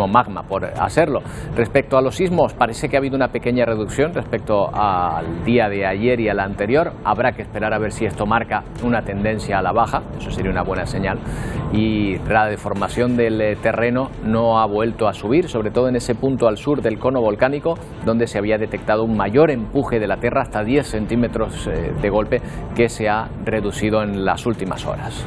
magma por hacerlo. Respecto a los sismos, parece que ha habido una pequeña reducción respecto al día de ayer y al anterior. Habrá que esperar a ver si esto marca una tendencia a la baja, eso sería una buena señal. Y la deformación del terreno no ha vuelto a subir, sobre todo en ese punto al sur del cono volcánico, donde se había detectado un mayor empuje de la tierra, hasta 10 centímetros de golpe, que se ha reducido en las últimas horas.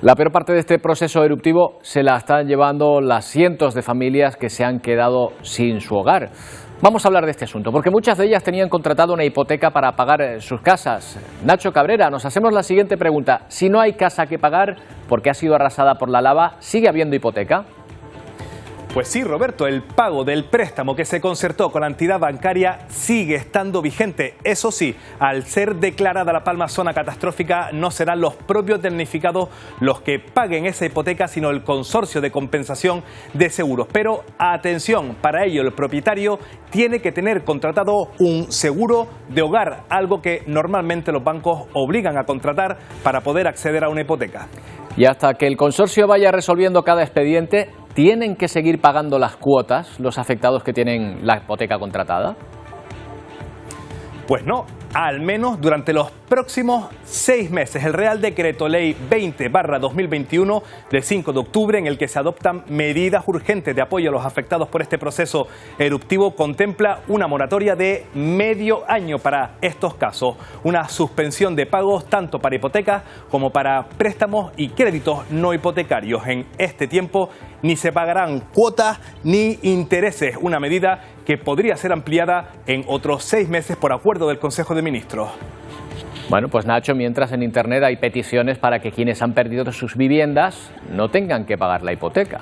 La peor parte de este proceso eruptivo se la están llevando las cientos de familias que se han quedado sin su hogar. Vamos a hablar de este asunto, porque muchas de ellas tenían contratado una hipoteca para pagar sus casas. Nacho Cabrera, nos hacemos la siguiente pregunta. Si no hay casa que pagar porque ha sido arrasada por la lava, ¿sigue habiendo hipoteca? Pues sí, Roberto, el pago del préstamo que se concertó con la entidad bancaria sigue estando vigente. Eso sí, al ser declarada La Palma zona catastrófica, no serán los propios damnificados los que paguen esa hipoteca, sino el consorcio de compensación de seguros. Pero atención, para ello el propietario tiene que tener contratado un seguro de hogar, algo que normalmente los bancos obligan a contratar para poder acceder a una hipoteca. Y hasta que el consorcio vaya resolviendo cada expediente, ¿tienen que seguir pagando las cuotas los afectados que tienen la hipoteca contratada? Pues no, al menos durante los próximos 6 meses. El Real Decreto Ley 20/2021 del 5 de octubre, en el que se adoptan medidas urgentes de apoyo a los afectados por este proceso eruptivo, contempla una moratoria de medio año para estos casos. Una suspensión de pagos tanto para hipotecas como para préstamos y créditos no hipotecarios. En este tiempo ni se pagarán cuotas ni intereses, una medida que podría ser ampliada en otros 6 meses por acuerdo del Consejo de Ministros. Bueno, pues Nacho, mientras en Internet hay peticiones para que quienes han perdido sus viviendas no tengan que pagar la hipoteca.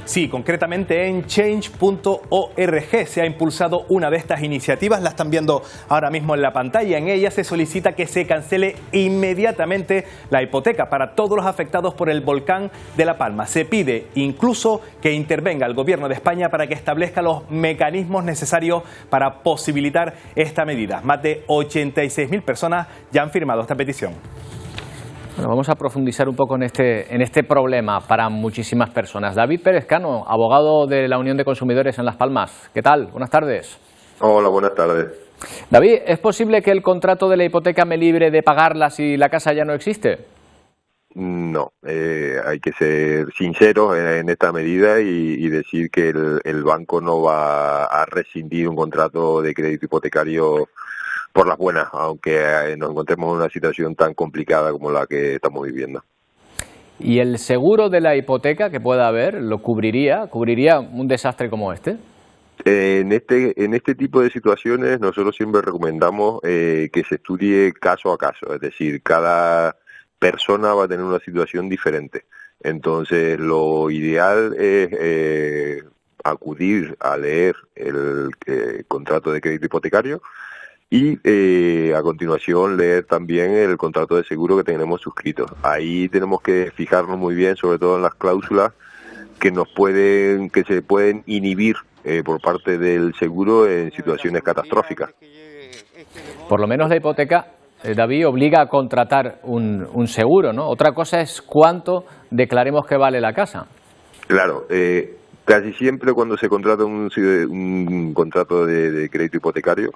Sí, concretamente en change.org se ha impulsado una de estas iniciativas, la están viendo ahora mismo en la pantalla. En ella se solicita que se cancele inmediatamente la hipoteca para todos los afectados por el volcán de La Palma. Se pide incluso que intervenga el Gobierno de España para que establezca los mecanismos necesarios para posibilitar esta medida. Más de 86.000 personas ya han firmado esta petición. Bueno, vamos a profundizar un poco en este problema para muchísimas personas. David Pérez Cano, abogado de la Unión de Consumidores en Las Palmas. ¿Qué tal? Buenas tardes. Hola, buenas tardes. David, ¿es posible que el contrato de la hipoteca me libre de pagarla si la casa ya no existe? No, hay que ser sinceros en esta medida y decir que el banco no va a rescindir un contrato de crédito hipotecario por las buenas, aunque nos encontremos en una situación tan complicada como la que estamos viviendo. ¿Y el seguro de la hipoteca que pueda haber lo cubriría un desastre como este? En este tipo de situaciones nosotros siempre recomendamos que se estudie caso a caso, es decir, cada persona va a tener una situación diferente. Entonces lo ideal es acudir a leer el contrato de crédito hipotecario y a continuación leer también el contrato de seguro que tenemos suscrito. Ahí tenemos que fijarnos muy bien, sobre todo en las cláusulas que se pueden inhibir por parte del seguro en situaciones catastróficas. Por lo menos la hipoteca, David, obliga a contratar un seguro, ¿no? Otra cosa es cuánto declaremos que vale la casa. Claro, casi siempre cuando se contrata un contrato de crédito hipotecario,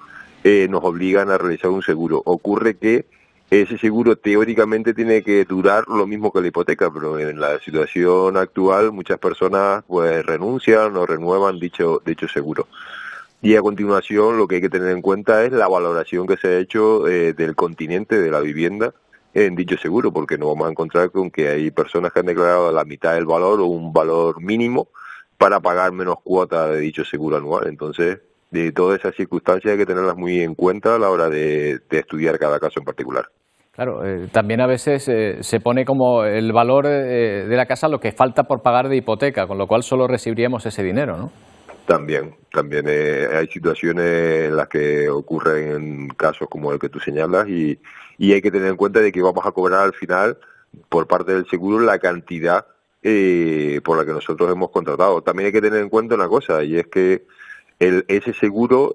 nos obligan a realizar un seguro. Ocurre que ese seguro teóricamente tiene que durar lo mismo que la hipoteca, pero en la situación actual muchas personas pues renuncian o renuevan dicho seguro. Y a continuación lo que hay que tener en cuenta es la valoración que se ha hecho del continente de la vivienda en dicho seguro, porque nos vamos a encontrar con que hay personas que han declarado la mitad del valor o un valor mínimo para pagar menos cuota de dicho seguro anual. Entonces, de todas esas circunstancias hay que tenerlas muy en cuenta a la hora de estudiar cada caso en particular. Claro, también a veces se pone como el valor de la casa lo que falta por pagar de hipoteca, con lo cual solo recibiríamos ese dinero, ¿no? También hay situaciones en las que ocurren casos como el que tú señalas y hay que tener en cuenta de que vamos a cobrar al final por parte del seguro la cantidad por la que nosotros hemos contratado. También hay que tener en cuenta una cosa, y es que ese seguro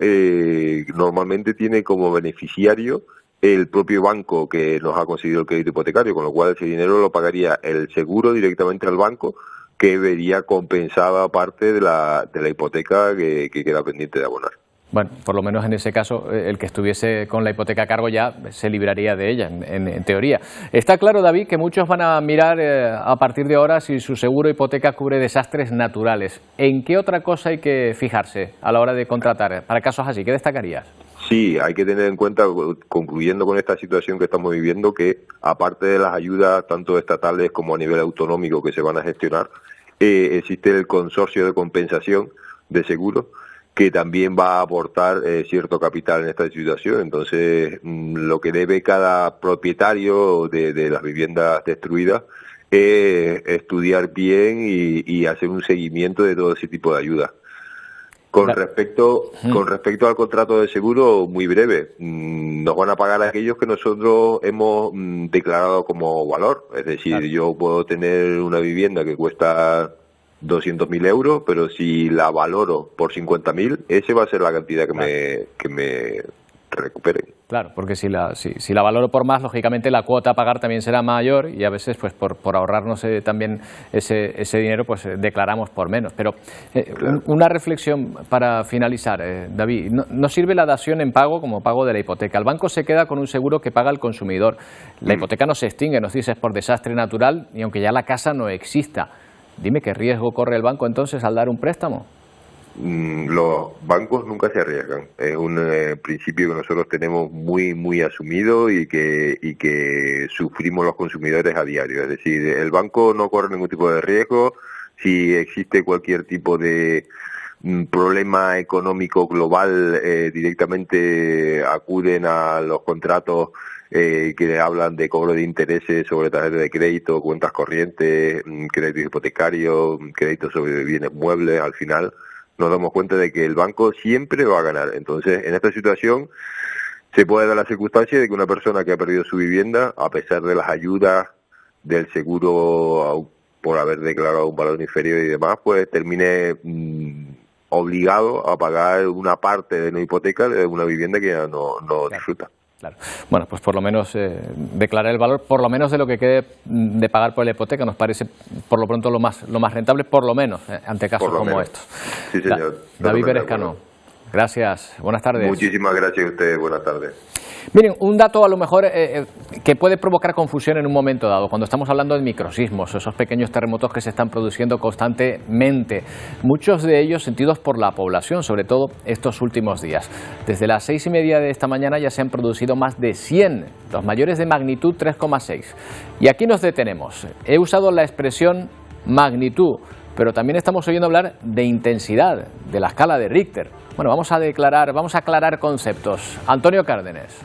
normalmente tiene como beneficiario el propio banco que nos ha concedido el crédito hipotecario, con lo cual ese dinero lo pagaría el seguro directamente al banco, que vería compensada parte de la hipoteca que queda pendiente de abonar. Bueno, por lo menos en ese caso, el que estuviese con la hipoteca a cargo ya se libraría de ella, en teoría. Está claro, David, que muchos van a mirar a partir de ahora si su seguro hipoteca cubre desastres naturales. ¿En qué otra cosa hay que fijarse a la hora de contratar para casos así? ¿Qué destacarías? Sí, hay que tener en cuenta, concluyendo con esta situación que estamos viviendo, que aparte de las ayudas tanto estatales como a nivel autonómico que se van a gestionar, existe el consorcio de compensación de seguros, que también va a aportar cierto capital en esta situación. Entonces, lo que debe cada propietario de las viviendas destruidas es estudiar bien y hacer un seguimiento de todo ese tipo de ayudas. Con respecto al contrato de seguro, muy breve, nos van a pagar aquellos que nosotros hemos declarado como valor. Es decir, yo puedo tener una vivienda que cuesta 200.000 euros, pero si la valoro por 50.000, esa va a ser la cantidad que me recuperen. Claro, porque si la valoro por más, lógicamente la cuota a pagar también será mayor y a veces pues por ahorrarnos también ese dinero pues declaramos por menos. Pero una reflexión para finalizar, David, no sirve la dación en pago como pago de la hipoteca. El banco se queda con un seguro que paga el consumidor. La hipoteca no se extingue, nos dices, por desastre natural, y aunque ya la casa no exista. Dime, ¿qué riesgo corre el banco entonces al dar un préstamo? Los bancos nunca se arriesgan. Es un principio que nosotros tenemos muy asumido y que sufrimos los consumidores a diario. Es decir, el banco no corre ningún tipo de riesgo. Si existe cualquier tipo de problema económico global, directamente acuden a los contratos que hablan de cobro de intereses sobre tarjetas de crédito, cuentas corrientes, créditos hipotecarios, créditos sobre bienes muebles. Al final nos damos cuenta de que el banco siempre va a ganar. Entonces, en esta situación se puede dar la circunstancia de que una persona que ha perdido su vivienda, a pesar de las ayudas del seguro por haber declarado un valor inferior y demás, pues termine obligado a pagar una parte de la hipoteca de una vivienda que ya no disfruta. Claro. Bueno, pues por lo menos declarar el valor, por lo menos de lo que quede de pagar por la hipoteca, nos parece por lo pronto lo más rentable, por lo menos, ante casos como estos. Sí, señor. David Pérez Cano, gracias, buenas tardes. Muchísimas gracias a ustedes, buenas tardes. Miren, un dato a lo mejor que puede provocar confusión en un momento dado, cuando estamos hablando de microsismos, esos pequeños terremotos que se están produciendo constantemente, muchos de ellos sentidos por la población, sobre todo estos últimos días. Desde las 6:30 de esta mañana ya se han producido más de 100, los mayores de magnitud 3,6. Y aquí nos detenemos. He usado la expresión magnitud, pero también estamos oyendo hablar de intensidad, de la escala de Richter. Bueno, vamos a aclarar conceptos. Antonio Cárdenas.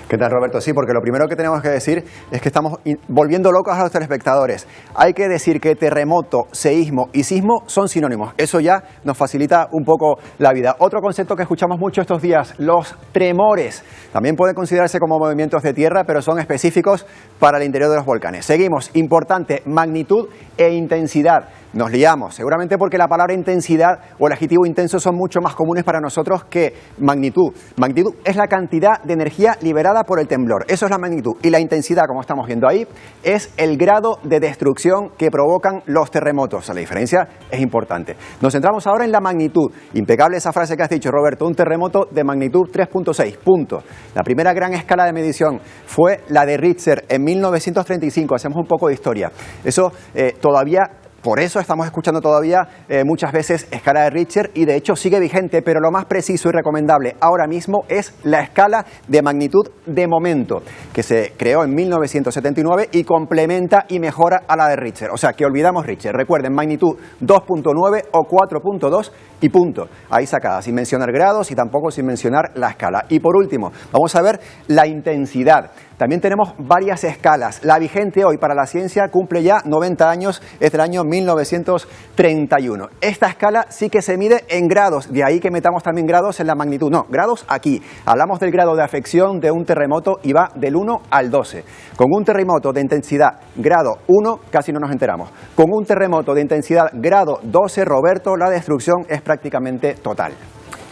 ¿Qué tal, Roberto? Sí, porque lo primero que tenemos que decir es que estamos volviendo locos a los telespectadores. Hay que decir que terremoto, seísmo y sismo son sinónimos. Eso ya nos facilita un poco la vida. Otro concepto que escuchamos mucho estos días, los tremores. También pueden considerarse como movimientos de tierra, pero son específicos para el interior de los volcanes. Seguimos. Importante, magnitud e intensidad. Nos liamos, seguramente porque la palabra intensidad o el adjetivo intenso son mucho más comunes para nosotros que magnitud. Magnitud es la cantidad de energía liberada por el temblor, eso es la magnitud. Y la intensidad, como estamos viendo ahí, es el grado de destrucción que provocan los terremotos. La diferencia es importante. Nos centramos ahora en la magnitud. Impecable esa frase que has dicho, Roberto, un terremoto de magnitud 3.6, punto. La primera gran escala de medición fue la de Richter en 1935, hacemos un poco de historia. Eso todavía... Por eso estamos escuchando todavía muchas veces escala de Richter y de hecho sigue vigente, pero lo más preciso y recomendable ahora mismo es la escala de magnitud de momento, que se creó en 1979 y complementa y mejora a la de Richter. O sea, que olvidamos Richter. Recuerden, magnitud 2.9 o 4.2 y punto. Ahí sacada, sin mencionar grados y tampoco sin mencionar la escala. Y por último, vamos a ver la intensidad. También tenemos varias escalas. La vigente hoy para la ciencia cumple ya 90 años, es del año 1931. Esta escala sí que se mide en grados, de ahí que metamos también grados en la magnitud. No, grados aquí. Hablamos del grado de afección de un terremoto y va del 1 al 12. Con un terremoto de intensidad grado 1 casi no nos enteramos. Con un terremoto de intensidad grado 12, Roberto, la destrucción es prácticamente total.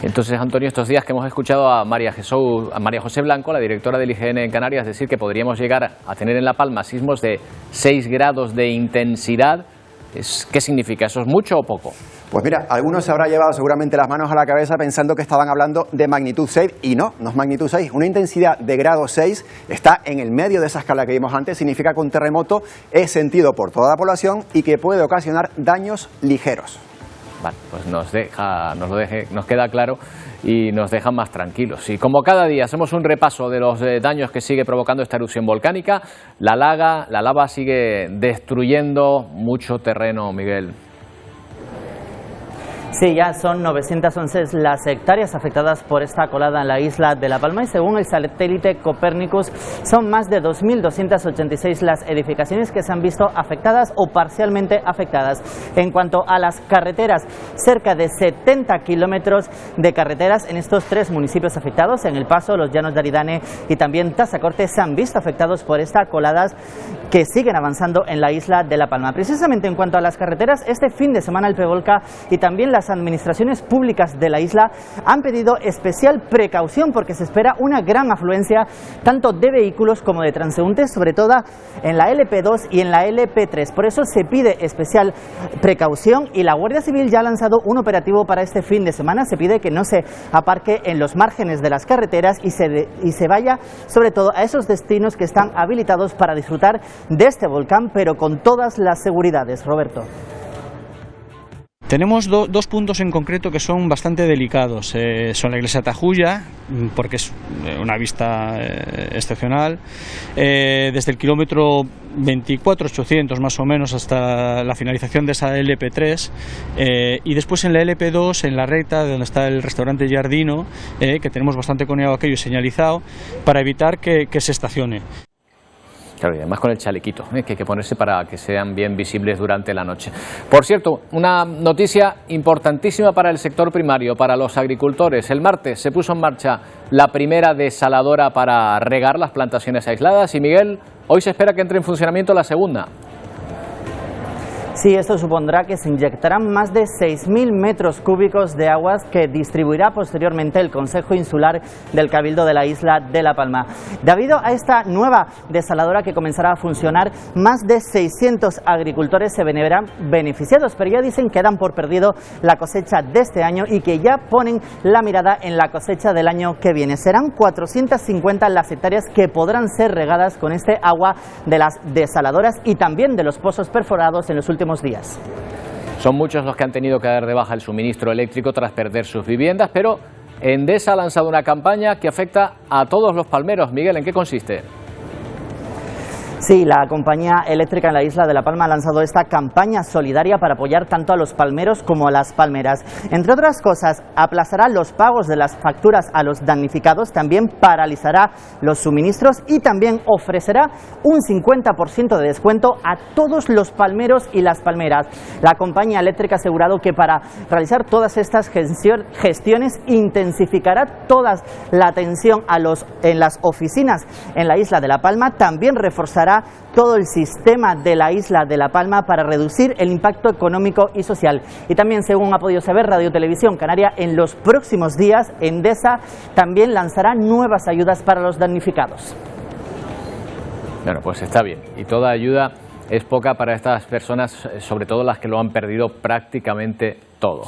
Entonces, Antonio, estos días que hemos escuchado a María José Blanco, la directora del IGN en Canarias, decir que podríamos llegar a tener en La Palma sismos de 6 grados de intensidad, ¿qué significa? ¿Eso es mucho o poco? Pues mira, algunos se habrá llevado seguramente las manos a la cabeza pensando que estaban hablando de magnitud 6 y no es magnitud 6. Una intensidad de grado 6 está en el medio de esa escala que vimos antes, significa que un terremoto es sentido por toda la población y que puede ocasionar daños ligeros. Vale, pues nos queda claro y nos deja más tranquilos. Y como cada día hacemos un repaso de los daños que sigue provocando esta erupción volcánica, la lava sigue destruyendo mucho terreno, Miguel. Sí, ya son 911 las hectáreas afectadas por esta colada en la isla de La Palma y según el satélite Copernicus son más de 2.286 las edificaciones que se han visto afectadas o parcialmente afectadas. En cuanto a las carreteras, cerca de 70 kilómetros de carreteras en estos 3 municipios afectados, en El Paso, Los Llanos de Aridane y también Tazacorte, se han visto afectados por estas coladas que siguen avanzando en la isla de La Palma. Precisamente en cuanto a las carreteras, este fin de semana el Pevolca y también las administraciones públicas de la isla han pedido especial precaución porque se espera una gran afluencia tanto de vehículos como de transeúntes, sobre todo en la LP2 y en la LP3. Por eso se pide especial precaución y la Guardia Civil ya ha lanzado un operativo para este fin de semana. Se pide que no se aparque en los márgenes de las carreteras y se vaya sobre todo a esos destinos que están habilitados para disfrutar de este volcán, pero con todas las seguridades. Roberto. Tenemos dos puntos en concreto que son bastante delicados. Son la iglesia de Tajuya, porque es una vista excepcional, desde el kilómetro 24.800 más o menos hasta la finalización de esa LP3, y después en la LP2, en la recta donde está el restaurante Giardino, que tenemos bastante coneado aquello señalizado para evitar que se estacione. Claro, y además con el chalequito, que hay que ponerse para que sean bien visibles durante la noche. Por cierto, una noticia importantísima para el sector primario, para los agricultores. El martes se puso en marcha la primera desaladora para regar las plantaciones aisladas y, Miguel, hoy se espera que entre en funcionamiento la segunda. Sí, esto supondrá que se inyectarán más de 6.000 metros cúbicos de aguas que distribuirá posteriormente el Consejo Insular del Cabildo de la isla de La Palma. Debido a esta nueva desaladora que comenzará a funcionar, más de 600 agricultores se verán beneficiados, pero ya dicen que dan por perdido la cosecha de este año y que ya ponen la mirada en la cosecha del año que viene. Serán 450 las hectáreas que podrán ser regadas con este agua de las desaladoras y también de los pozos perforados en los últimos días. Son muchos los que han tenido que dar de baja el suministro eléctrico tras perder sus viviendas, pero Endesa ha lanzado una campaña que afecta a todos los palmeros. Miguel, ¿en qué consiste? Sí, la compañía eléctrica en la isla de La Palma ha lanzado esta campaña solidaria para apoyar tanto a los palmeros como a las palmeras. Entre otras cosas, aplazará los pagos de las facturas a los damnificados, también paralizará los suministros y también ofrecerá un 50% de descuento a todos los palmeros y las palmeras. La compañía eléctrica ha asegurado que para realizar todas estas gestiones intensificará toda la atención en las oficinas en la isla de La Palma, también reforzará todo el sistema de la isla de La Palma para reducir el impacto económico y social. Y también, según ha podido saber Radio Televisión Canaria, en los próximos días Endesa también lanzará nuevas ayudas para los damnificados. Bueno, pues está bien. Y toda ayuda es poca para estas personas, sobre todo las que lo han perdido prácticamente todo.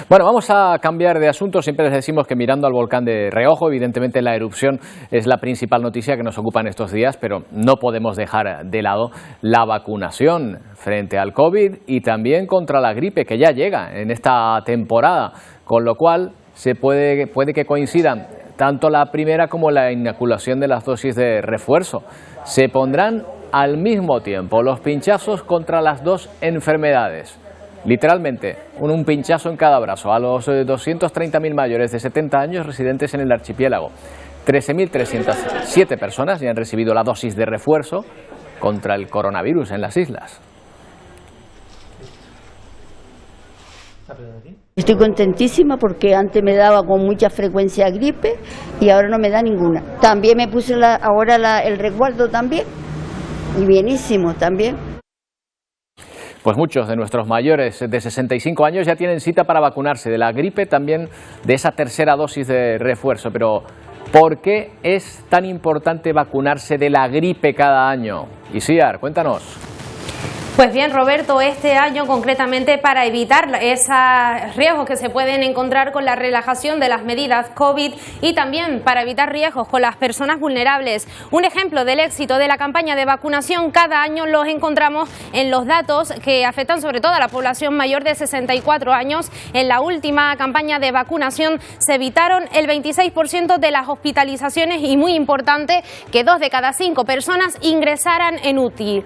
Bueno, vamos a cambiar de asunto. Siempre les decimos que mirando al volcán de reojo, evidentemente la erupción es la principal noticia que nos ocupa en estos días, pero no podemos dejar de lado la vacunación frente al COVID y también contra la gripe que ya llega en esta temporada, con lo cual puede que coincidan tanto la primera como la inoculación de las dosis de refuerzo. Se pondrán al mismo tiempo los pinchazos contra las dos enfermedades. Literalmente, un pinchazo en cada brazo a los 230.000 mayores de 70 años residentes en el archipiélago. 13.307 personas ya han recibido la dosis de refuerzo contra el coronavirus en las islas. Estoy contentísima porque antes me daba con mucha frecuencia gripe y ahora no me da ninguna. También me puse el resguardo también y bienísimo también. Pues muchos de nuestros mayores de 65 años ya tienen cita para vacunarse de la gripe, también de esa tercera dosis de refuerzo. Pero ¿por qué es tan importante vacunarse de la gripe cada año? Isiar, cuéntanos. Pues bien, Roberto, este año concretamente para evitar esos riesgos que se pueden encontrar con la relajación de las medidas COVID y también para evitar riesgos con las personas vulnerables. Un ejemplo del éxito de la campaña de vacunación cada año los encontramos en los datos que afectan sobre todo a la población mayor de 64 años. En la última campaña de vacunación se evitaron el 26% de las hospitalizaciones y, muy importante, que 2 de cada 5 personas ingresaran en UCI.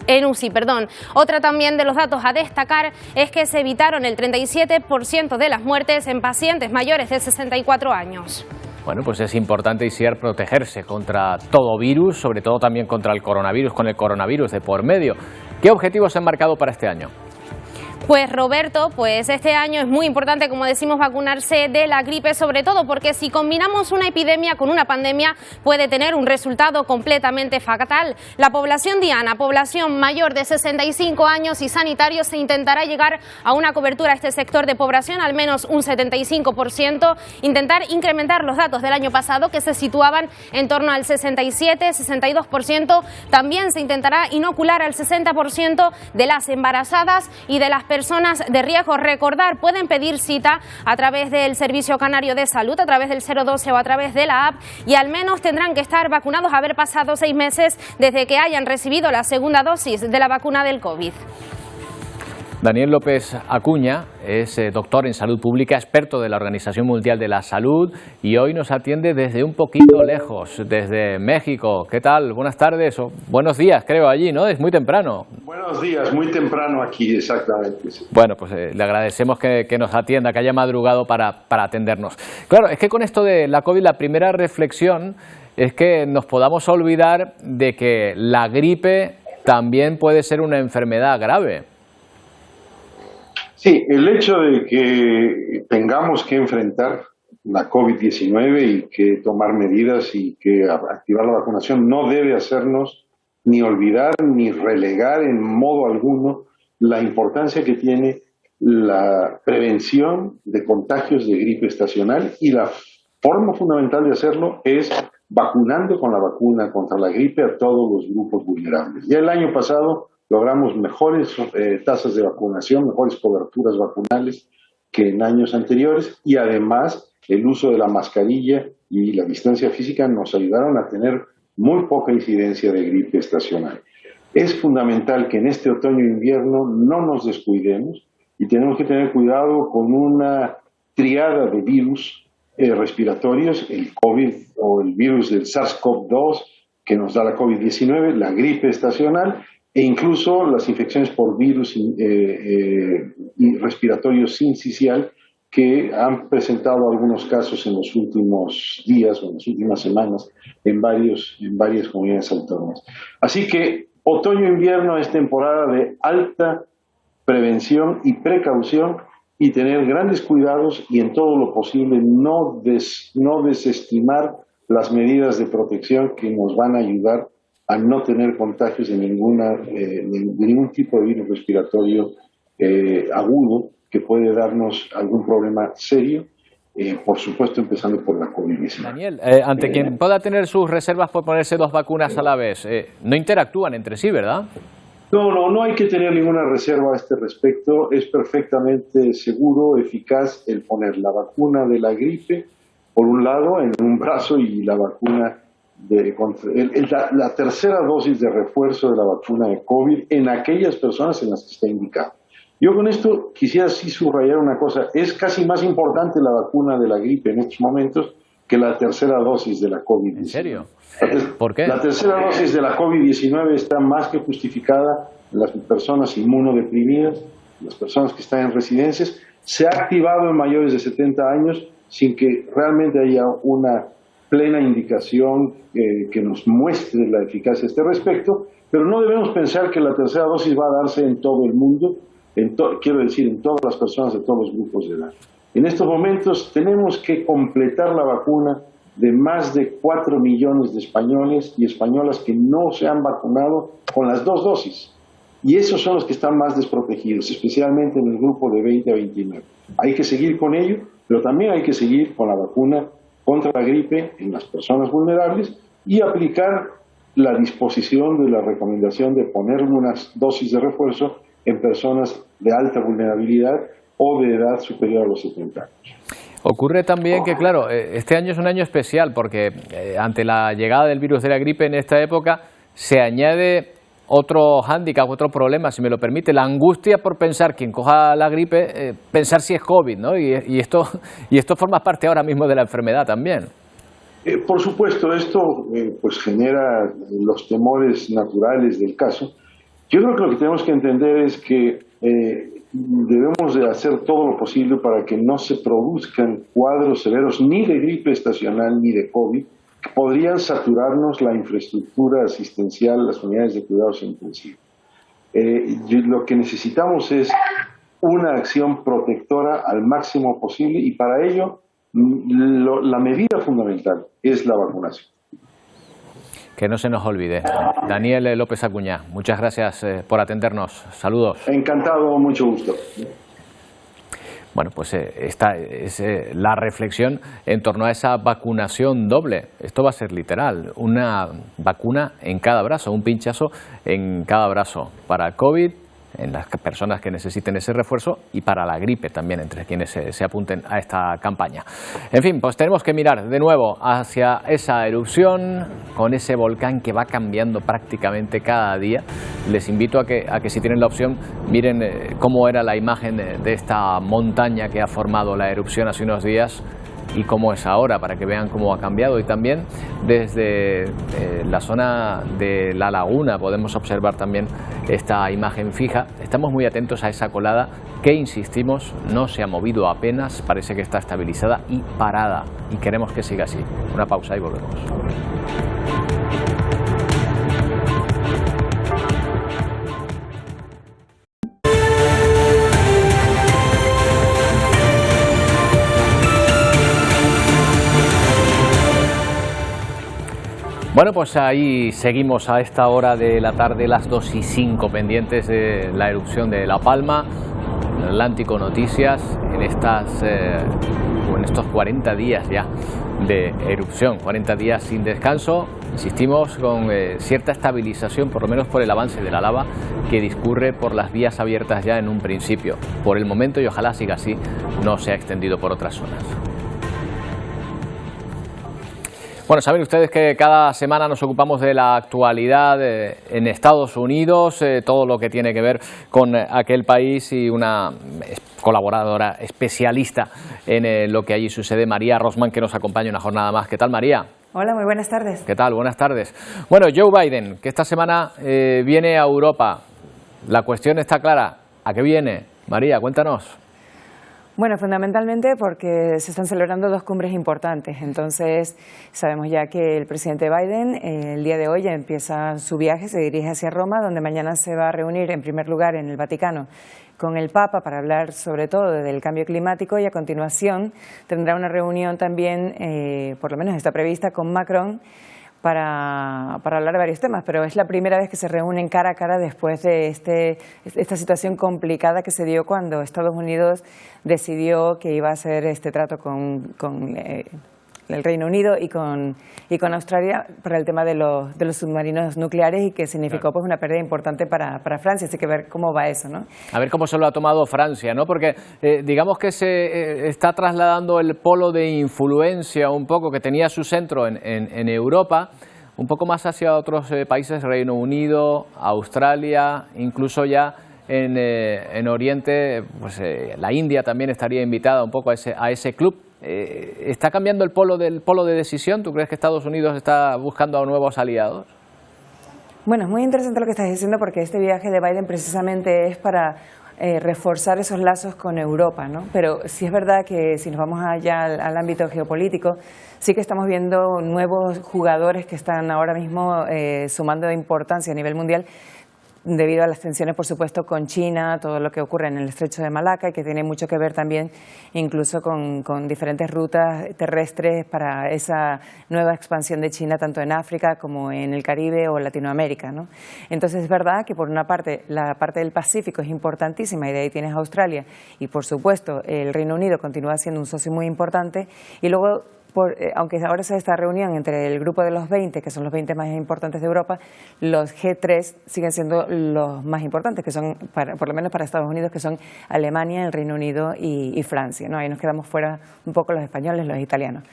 Otra también de los datos a destacar es que se evitaron el 37% de las muertes en pacientes mayores de 64 años. Bueno, pues es importante, Isiar, protegerse contra todo virus, sobre todo también contra el coronavirus, con el coronavirus de por medio. ¿Qué objetivos se han marcado para este año? Pues Roberto, pues este año es muy importante, como decimos, vacunarse de la gripe, sobre todo porque si combinamos una epidemia con una pandemia puede tener un resultado completamente fatal. La población diana, población mayor de 65 años y sanitarios, se intentará llegar a una cobertura a este sector de población al menos un 75%, intentar incrementar los datos del año pasado que se situaban en torno al 67-62%. También se intentará inocular al 60% de las embarazadas y de las personas de riesgo. Recordar, pueden pedir cita a través del Servicio Canario de Salud, a través del 012 o a través de la app, y al menos tendrán que estar vacunados, haber pasado 6 meses desde que hayan recibido la segunda dosis de la vacuna del COVID. Daniel López Acuña es doctor en salud pública, experto de la Organización Mundial de la Salud, y hoy nos atiende desde un poquito lejos, desde México. ¿Qué tal? Buenas tardes o buenos días, creo, allí, ¿no? Es muy temprano. Buenos días, muy temprano aquí, exactamente. Sí. Bueno, pues le agradecemos que nos atienda, que haya madrugado para atendernos. Claro, es que con esto de la COVID, la primera reflexión es que nos podamos olvidar de que la gripe también puede ser una enfermedad grave. Sí, el hecho de que tengamos que enfrentar la COVID-19 y que tomar medidas y que activar la vacunación no debe hacernos ni olvidar ni relegar en modo alguno la importancia que tiene la prevención de contagios de gripe estacional, y la forma fundamental de hacerlo es vacunando con la vacuna contra la gripe a todos los grupos vulnerables. Ya el año pasado logramos mejores tasas de vacunación, mejores coberturas vacunales que en años anteriores, y además el uso de la mascarilla y la distancia física nos ayudaron a tener muy poca incidencia de gripe estacional. Es fundamental que en este otoño-invierno no nos descuidemos y tenemos que tener cuidado con una triada de virus respiratorios, el COVID o el virus del SARS-CoV-2 que nos da la COVID-19, la gripe estacional, e incluso las infecciones por virus respiratorios sincicial que han presentado algunos casos en los últimos días o en las últimas semanas en varias comunidades autónomas. Así que otoño-invierno es temporada de alta prevención y precaución, y tener grandes cuidados y en todo lo posible no desestimar las medidas de protección que nos van a ayudar a no tener contagios de ningún tipo de virus respiratorio agudo que puede darnos algún problema serio, por supuesto empezando por la COVID-19. Daniel, ante quien pueda tener sus reservas por ponerse 2 vacunas a la vez, no interactúan entre sí, ¿verdad? No hay que tener ninguna reserva a este respecto. Es perfectamente seguro, eficaz el poner la vacuna de la gripe, por un lado, en un brazo, y la vacuna la tercera dosis de refuerzo de la vacuna de COVID en aquellas personas en las que está indicado. Yo con esto quisiera sí subrayar una cosa: es casi más importante la vacuna de la gripe en estos momentos que la tercera dosis de la COVID-19. ¿En serio? ¿Por qué? La tercera dosis de la COVID-19 está más que justificada en las personas inmunodeprimidas, las personas que están en residencias, se ha activado en mayores de 70 años sin que realmente haya una plena indicación que nos muestre la eficacia a este respecto, pero no debemos pensar que la tercera dosis va a darse en todo el mundo, quiero decir, en todas las personas de todos los grupos de edad. En estos momentos tenemos que completar la vacuna de más de 4 millones de españoles y españolas que no se han vacunado con las 2 dosis. Y esos son los que están más desprotegidos, especialmente en el grupo de 20 a 29. Hay que seguir con ello, pero también hay que seguir con la vacuna contra la gripe en las personas vulnerables y aplicar la disposición de la recomendación de poner unas dosis de refuerzo en personas de alta vulnerabilidad o de edad superior a los 70 años. Ocurre también que, claro, este año es un año especial porque ante la llegada del virus de la gripe en esta época se añade otro hándicap, otro problema, si me lo permite, la angustia por pensar, quien coja la gripe, pensar si es COVID, ¿no? Y esto forma parte ahora mismo de la enfermedad también. Por supuesto, esto pues genera los temores naturales del caso. Yo creo que lo que tenemos que entender es que debemos de hacer todo lo posible para que no se produzcan cuadros severos ni de gripe estacional ni de COVID, que podrían saturarnos la infraestructura asistencial, las unidades de cuidados intensivos. Lo que necesitamos es una acción protectora al máximo posible y para ello la medida fundamental es la vacunación. Que no se nos olvide. Daniel López Acuña, muchas gracias por atendernos. Saludos. Encantado, mucho gusto. Bueno, pues esta es la reflexión en torno a esa vacunación doble. Esto va a ser literal, una vacuna en cada brazo, un pinchazo en cada brazo para COVID, en las personas que necesiten ese refuerzo y para la gripe también, entre quienes se apunten a esta campaña. En fin, pues tenemos que mirar de nuevo hacia esa erupción con ese volcán que va cambiando prácticamente cada día. Les invito a que si tienen la opción miren cómo era la imagen de esta montaña que ha formado la erupción hace unos días y cómo es ahora, para que vean cómo ha cambiado. Y también desde la zona de la laguna podemos observar también esta imagen fija. Estamos muy atentos a esa colada que, insistimos, no se ha movido apenas, parece que está estabilizada y parada, y queremos que siga así. Una pausa y volvemos. Bueno, pues ahí seguimos a esta hora de la tarde, las 2:05, pendientes de la erupción de La Palma. En Atlántico Noticias, en estos 40 días ya de erupción, 40 días sin descanso, insistimos, con cierta estabilización, por lo menos por el avance de la lava que discurre por las vías abiertas ya en un principio. Por el momento, y ojalá siga así, no se ha extendido por otras zonas. Bueno, saben ustedes que cada semana nos ocupamos de la actualidad en Estados Unidos, todo lo que tiene que ver con aquel país, y una colaboradora especialista en lo que allí sucede, María Rosman, que nos acompaña una jornada más. ¿Qué tal, María? Hola, muy buenas tardes. ¿Qué tal? Buenas tardes. Bueno, Joe Biden, que esta semana viene a Europa. La cuestión está clara. ¿A qué viene? María, cuéntanos. Bueno, fundamentalmente porque se están celebrando dos cumbres importantes. Entonces, sabemos ya que el presidente Biden el día de hoy ya empieza su viaje, se dirige hacia Roma, donde mañana se va a reunir en primer lugar en el Vaticano con el Papa para hablar sobre todo del cambio climático, y a continuación tendrá una reunión también, por lo menos está prevista, con Macron para hablar de varios temas, pero es la primera vez que se reúnen cara a cara después de esta situación complicada que se dio cuando Estados Unidos decidió que iba a hacer este trato con el Reino Unido y con Australia para el tema de los submarinos nucleares, y que significó pues una pérdida importante para Francia. Así que ver cómo va eso, ¿no? A ver cómo se lo ha tomado Francia, ¿no? Porque digamos que se está trasladando el polo de influencia un poco que tenía su centro en Europa, un poco más hacia otros países, Reino Unido, Australia, incluso ya en Oriente, pues la India también estaría invitada un poco a ese club. ¿Está cambiando el polo de decisión? ¿Tú crees que Estados Unidos está buscando a nuevos aliados? Bueno, es muy interesante lo que estás diciendo, porque este viaje de Biden precisamente es para reforzar esos lazos con Europa, ¿no? Pero sí es verdad que si nos vamos allá al ámbito geopolítico, sí que estamos viendo nuevos jugadores que están ahora mismo sumando importancia a nivel mundial, debido a las tensiones, por supuesto, con China, todo lo que ocurre en el estrecho de Malaca, y que tiene mucho que ver también incluso con diferentes rutas terrestres para esa nueva expansión de China, tanto en África como en el Caribe o Latinoamérica, ¿no? Entonces es verdad que por una parte la parte del Pacífico es importantísima, y de ahí tienes a Australia, y por supuesto el Reino Unido continúa siendo un socio muy importante, y luego aunque ahora se esta reunión entre el grupo de los 20, que son los 20 más importantes de Europa, los G3 siguen siendo los más importantes, que son, por lo menos para Estados Unidos, que son Alemania, el Reino Unido y Francia, ¿no? Ahí nos quedamos fuera un poco los españoles, los italianos.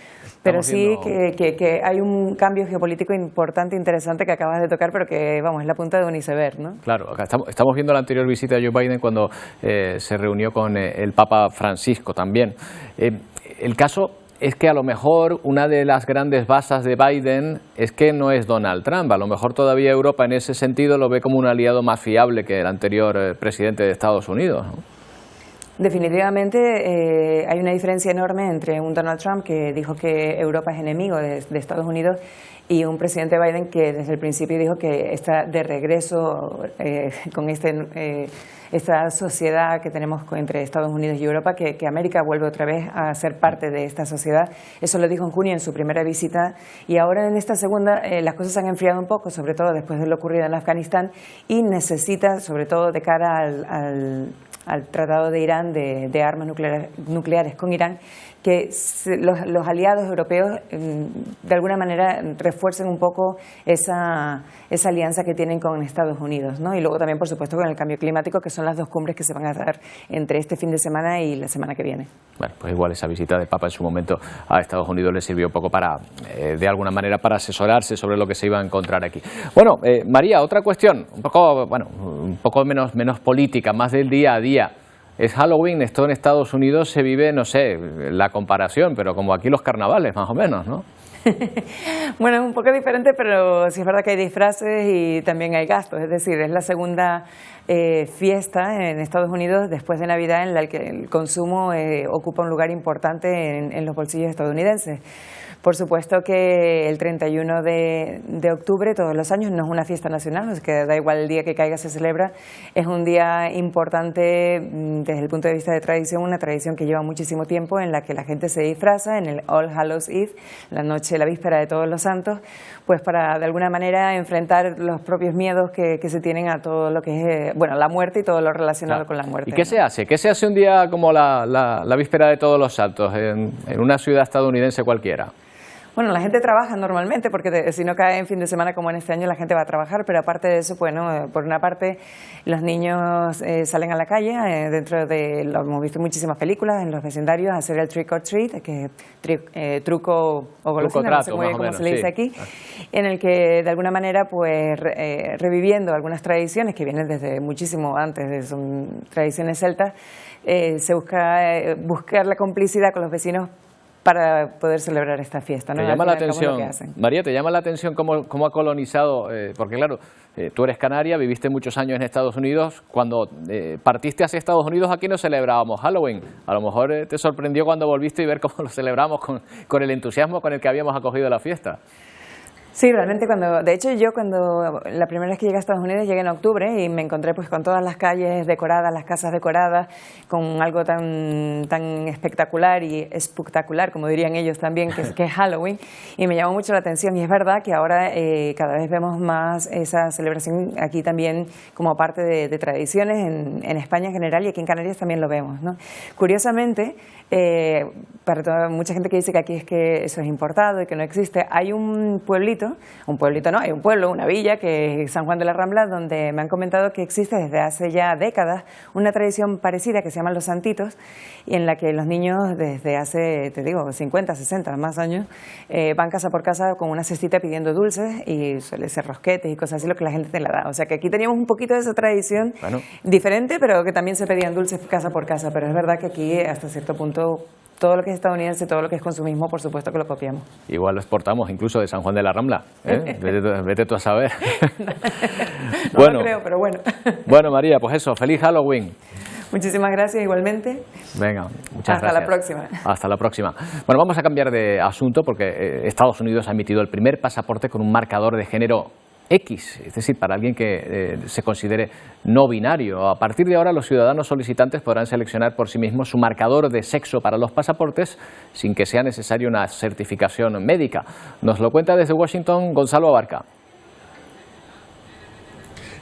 Pero sí que hay un cambio geopolítico importante, interesante, que acabas de tocar, pero que, vamos, es la punta de un iceberg, ¿no? Claro, acá estamos viendo la anterior visita de Joe Biden cuando se reunió con el Papa Francisco también. El caso es que a lo mejor una de las grandes basas de Biden es que no es Donald Trump. A lo mejor todavía Europa en ese sentido lo ve como un aliado más fiable que el anterior presidente de Estados Unidos, ¿no? Definitivamente hay una diferencia enorme entre un Donald Trump que dijo que Europa es enemigo de Estados Unidos, y un presidente Biden que desde el principio dijo que está de regreso con esta sociedad que tenemos entre Estados Unidos y Europa, que América vuelve otra vez a ser parte de esta sociedad. Eso lo dijo en junio en su primera visita, y ahora en esta segunda las cosas se han enfriado un poco, sobre todo después de lo ocurrido en Afganistán, y necesita, sobre todo de cara al tratado de Irán de armas nucleares con Irán, que los aliados europeos de alguna manera refuercen un poco esa alianza que tienen con Estados Unidos, ¿no? Y luego también, por supuesto, con el cambio climático, que son las dos cumbres que se van a dar entre este fin de semana y la semana que viene. Bueno, pues igual esa visita del Papa en su momento a Estados Unidos le sirvió un poco para, de alguna manera, para asesorarse sobre lo que se iba a encontrar aquí. Bueno, María, otra cuestión, un poco menos política, más del día a día. Es Halloween, esto en Estados Unidos se vive, no sé, la comparación, pero como aquí los carnavales, más o menos, ¿no? Bueno, es un poco diferente, pero sí es verdad que hay disfraces y también hay gastos. Es decir, es la segunda fiesta en Estados Unidos después de Navidad en la que el consumo ocupa un lugar importante en los bolsillos estadounidenses. Por supuesto que el 31 de octubre todos los años no es una fiesta nacional, es que da igual el día que caiga, se celebra. Es un día importante desde el punto de vista de tradición, una tradición que lleva muchísimo tiempo, en la que la gente se disfraza en el All Hallows Eve, la víspera de Todos los Santos, pues para de alguna manera enfrentar los propios miedos que se tienen a todo lo que es, la muerte y todo lo relacionado con la muerte. ¿Y qué se hace? ¿Qué se hace un día como la víspera de Todos los Santos en una ciudad estadounidense cualquiera? Bueno, la gente trabaja normalmente, porque si no cae en fin de semana como en este año, la gente va a trabajar, pero aparte de eso, bueno, por una parte, los niños salen a la calle, lo hemos visto en muchísimas películas, en los vecindarios, a hacer el trick or treat, que truco o golosina, no sé muy bien cómo se le dice aquí, en el que de alguna manera, pues reviviendo algunas tradiciones que vienen desde muchísimo antes, son tradiciones celtas, se buscar la complicidad con los vecinos para poder celebrar esta fiesta, ¿no? Te llama la atención, María, te llama la atención cómo ha colonizado, porque claro, tú eres canaria, viviste muchos años en Estados Unidos, cuando partiste hacia Estados Unidos aquí no celebrábamos Halloween, a lo mejor te sorprendió cuando volviste y ver cómo lo celebramos con el entusiasmo con el que habíamos acogido la fiesta. Sí, realmente de hecho yo cuando la primera vez que llegué a Estados Unidos llegué en octubre y me encontré pues con todas las calles decoradas, las casas decoradas, con algo tan espectacular y espectacular, como dirían ellos también, que es Halloween, y me llamó mucho la atención, y es verdad que ahora cada vez vemos más esa celebración aquí también como parte de tradiciones en España en general, y aquí en Canarias también lo vemos, ¿no? Curiosamente, para mucha gente que dice que aquí es que eso es importado y que no existe, hay un pueblito no, hay un pueblo, una villa, que es San Juan de la Rambla, donde me han comentado que existe desde hace ya décadas una tradición parecida que se llama Los Santitos, y en la que los niños desde hace, 50, 60, más años, van casa por casa con una cestita pidiendo dulces, y suele ser rosquetes y cosas así, lo que la gente te la da. O sea que aquí teníamos un poquito de esa tradición diferente, pero que también se pedían dulces casa por casa, pero es verdad que aquí hasta cierto punto todo lo que es estadounidense, todo lo que es consumismo, por supuesto que lo copiamos. Igual lo exportamos incluso de San Juan de la Rambla, ¿eh? Vete tú a saber. No lo creo, pero bueno. Bueno, María, pues eso, feliz Halloween. Muchísimas gracias igualmente. Venga, muchas gracias. Hasta la próxima. Hasta la próxima. Bueno, vamos a cambiar de asunto porque Estados Unidos ha emitido el primer pasaporte con un marcador de género X, es decir, para alguien que se considere no binario. A partir de ahora, los ciudadanos solicitantes podrán seleccionar por sí mismos su marcador de sexo para los pasaportes sin que sea necesaria una certificación médica. Nos lo cuenta desde Washington Gonzalo Abarca.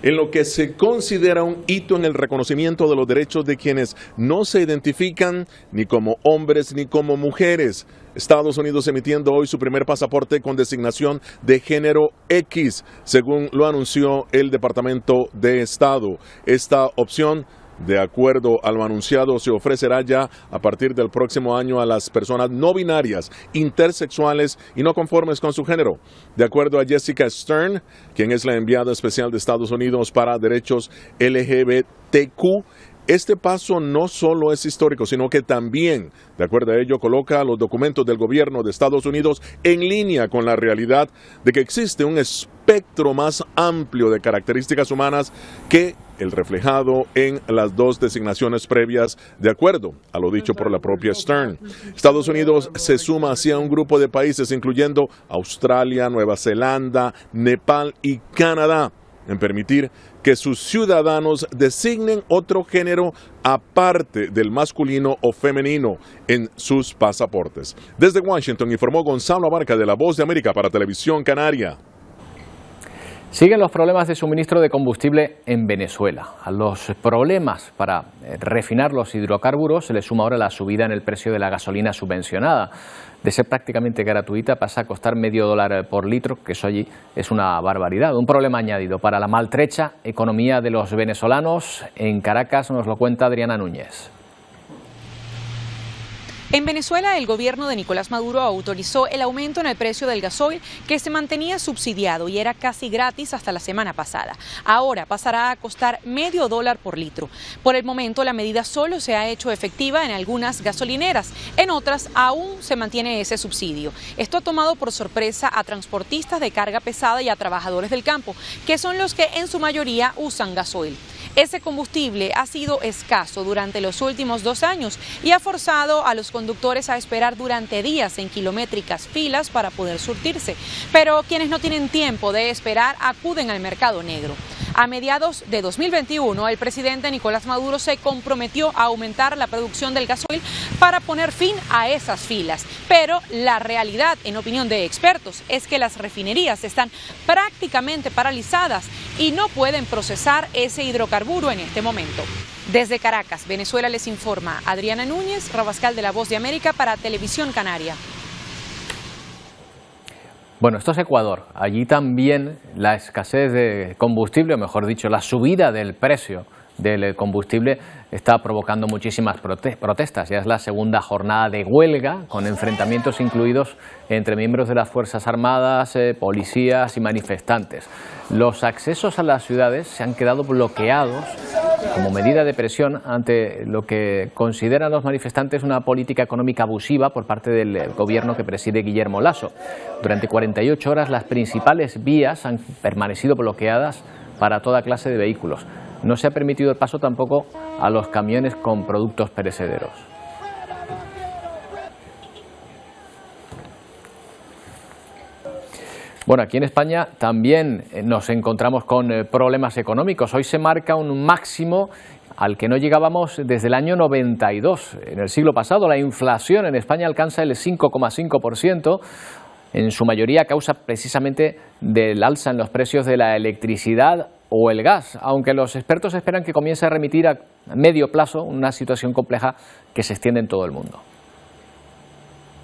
En lo que se considera un hito en el reconocimiento de los derechos de quienes no se identifican ni como hombres ni como mujeres. Estados Unidos emitiendo hoy su primer pasaporte con designación de género X, según lo anunció el Departamento de Estado. Esta opción, de acuerdo a lo anunciado, se ofrecerá ya a partir del próximo año a las personas no binarias, intersexuales y no conformes con su género. De acuerdo a Jessica Stern, quien es la enviada especial de Estados Unidos para derechos LGBTQ, este paso no solo es histórico, sino que también, de acuerdo a ello, coloca los documentos del gobierno de Estados Unidos en línea con la realidad de que existe un espectro más amplio de características humanas que el reflejado en las dos designaciones previas, de acuerdo a lo dicho por la propia Stern. Estados Unidos se suma así a un grupo de países, incluyendo Australia, Nueva Zelanda, Nepal y Canadá, en permitir que sus ciudadanos designen otro género aparte del masculino o femenino en sus pasaportes. Desde Washington informó Gonzalo Abarca de La Voz de América para Televisión Canaria. Siguen los problemas de suministro de combustible en Venezuela. A los problemas para refinar los hidrocarburos se le suma ahora la subida en el precio de la gasolina subvencionada. De ser prácticamente gratuita pasa a costar $0,5 por litro, que eso allí es una barbaridad. Un problema añadido para la maltrecha economía de los venezolanos. En Caracas nos lo cuenta Adriana Núñez. En Venezuela, el gobierno de Nicolás Maduro autorizó el aumento en el precio del gasoil, que se mantenía subsidiado y era casi gratis hasta la semana pasada. Ahora pasará a costar $0,5 por litro. Por el momento, la medida solo se ha hecho efectiva en algunas gasolineras. En otras, aún se mantiene ese subsidio. Esto ha tomado por sorpresa a transportistas de carga pesada y a trabajadores del campo, que son los que en su mayoría usan gasoil. Ese combustible ha sido escaso durante los últimos 2 años y ha forzado a los conductores a esperar durante días en kilométricas filas para poder surtirse. Pero quienes no tienen tiempo de esperar acuden al mercado negro. A mediados de 2021, el presidente Nicolás Maduro se comprometió a aumentar la producción del gasoil para poner fin a esas filas. Pero la realidad, en opinión de expertos, es que las refinerías están prácticamente paralizadas y no pueden procesar ese hidrocarburo en este momento. Desde Caracas, Venezuela, les informa Adriana Núñez, Rabascal de La Voz de América para Televisión Canaria. Bueno, esto es Ecuador. Allí también la escasez de combustible, o mejor dicho, la subida del precio del combustible está provocando muchísimas protestas. Ya es la segunda jornada de huelga, con enfrentamientos incluidos entre miembros de las Fuerzas Armadas, policías y manifestantes. Los accesos a las ciudades se han quedado bloqueados como medida de presión ante lo que consideran los manifestantes una política económica abusiva por parte del gobierno que preside Guillermo Lasso. Durante 48 horas las principales vías han permanecido bloqueadas para toda clase de vehículos. No se ha permitido el paso tampoco a los camiones con productos perecederos. Bueno, aquí en España también nos encontramos con problemas económicos. Hoy se marca un máximo al que no llegábamos desde el año 92. En el siglo pasado la inflación en España alcanza el 5,5%, en su mayoría a causa precisamente del alza en los precios de la electricidad o el gas, aunque los expertos esperan que comience a remitir a medio plazo una situación compleja que se extiende en todo el mundo.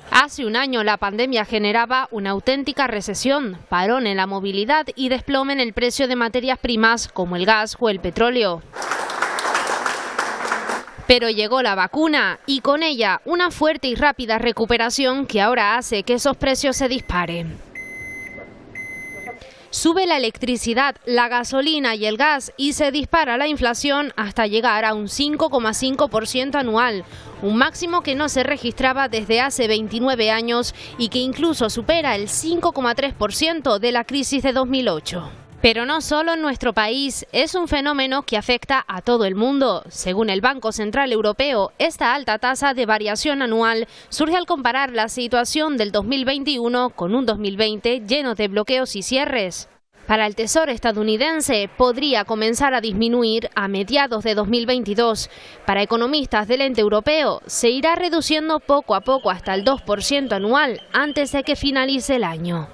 Hace un año la pandemia generaba una auténtica recesión, parón en la movilidad y desplome en el precio de materias primas como el gas o el petróleo. Pero llegó la vacuna y con ella una fuerte y rápida recuperación que ahora hace que esos precios se disparen. Sube la electricidad, la gasolina y el gas y se dispara la inflación hasta llegar a un 5,5% anual, un máximo que no se registraba desde hace 29 años y que incluso supera el 5,3% de la crisis de 2008. Pero no solo en nuestro país, es un fenómeno que afecta a todo el mundo. Según el Banco Central Europeo, esta alta tasa de variación anual surge al comparar la situación del 2021 con un 2020 lleno de bloqueos y cierres. Para el Tesoro estadounidense podría comenzar a disminuir a mediados de 2022. Para economistas del ente europeo se irá reduciendo poco a poco hasta el 2% anual antes de que finalice el año.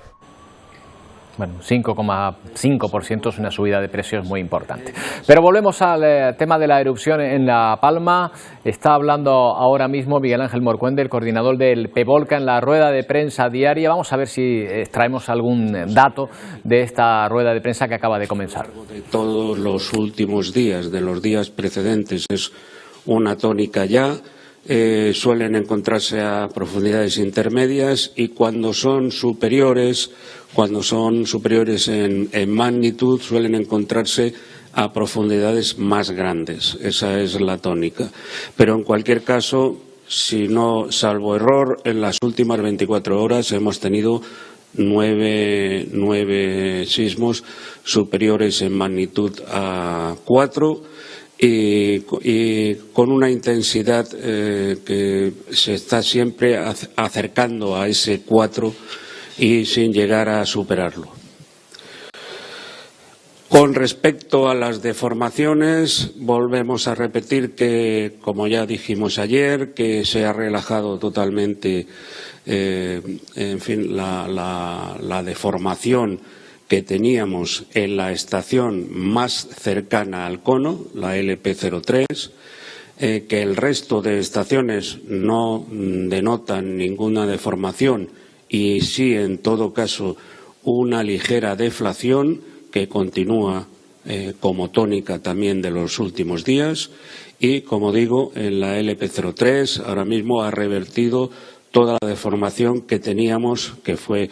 Bueno, 5,5% es una subida de precios muy importante. Pero volvemos al tema de la erupción en La Palma. Está hablando ahora mismo Miguel Ángel Morcuende, el coordinador del PEVOLCA, en la rueda de prensa diaria. Vamos a ver si extraemos algún dato de esta rueda de prensa que acaba de comenzar. De todos los últimos días, de los días precedentes, es una tónica ya. Suelen encontrarse a profundidades intermedias y cuando son superiores en magnitud, suelen encontrarse a profundidades más grandes. Esa es la tónica. Pero en cualquier caso, si no salvo error, en las últimas 24 horas hemos tenido nueve sismos superiores en magnitud a 4 y con una intensidad que se está siempre acercando a ese 4 y sin llegar a superarlo. Con respecto a las deformaciones, volvemos a repetir que, como ya dijimos ayer, que se ha relajado totalmente la deformación que teníamos en la estación más cercana al cono, la LP03, que el resto de estaciones no denotan ninguna deformación y sí, en todo caso, una ligera deflación que continúa como tónica también de los últimos días y, como digo, en la LP03 ahora mismo ha revertido toda la deformación que teníamos, que fue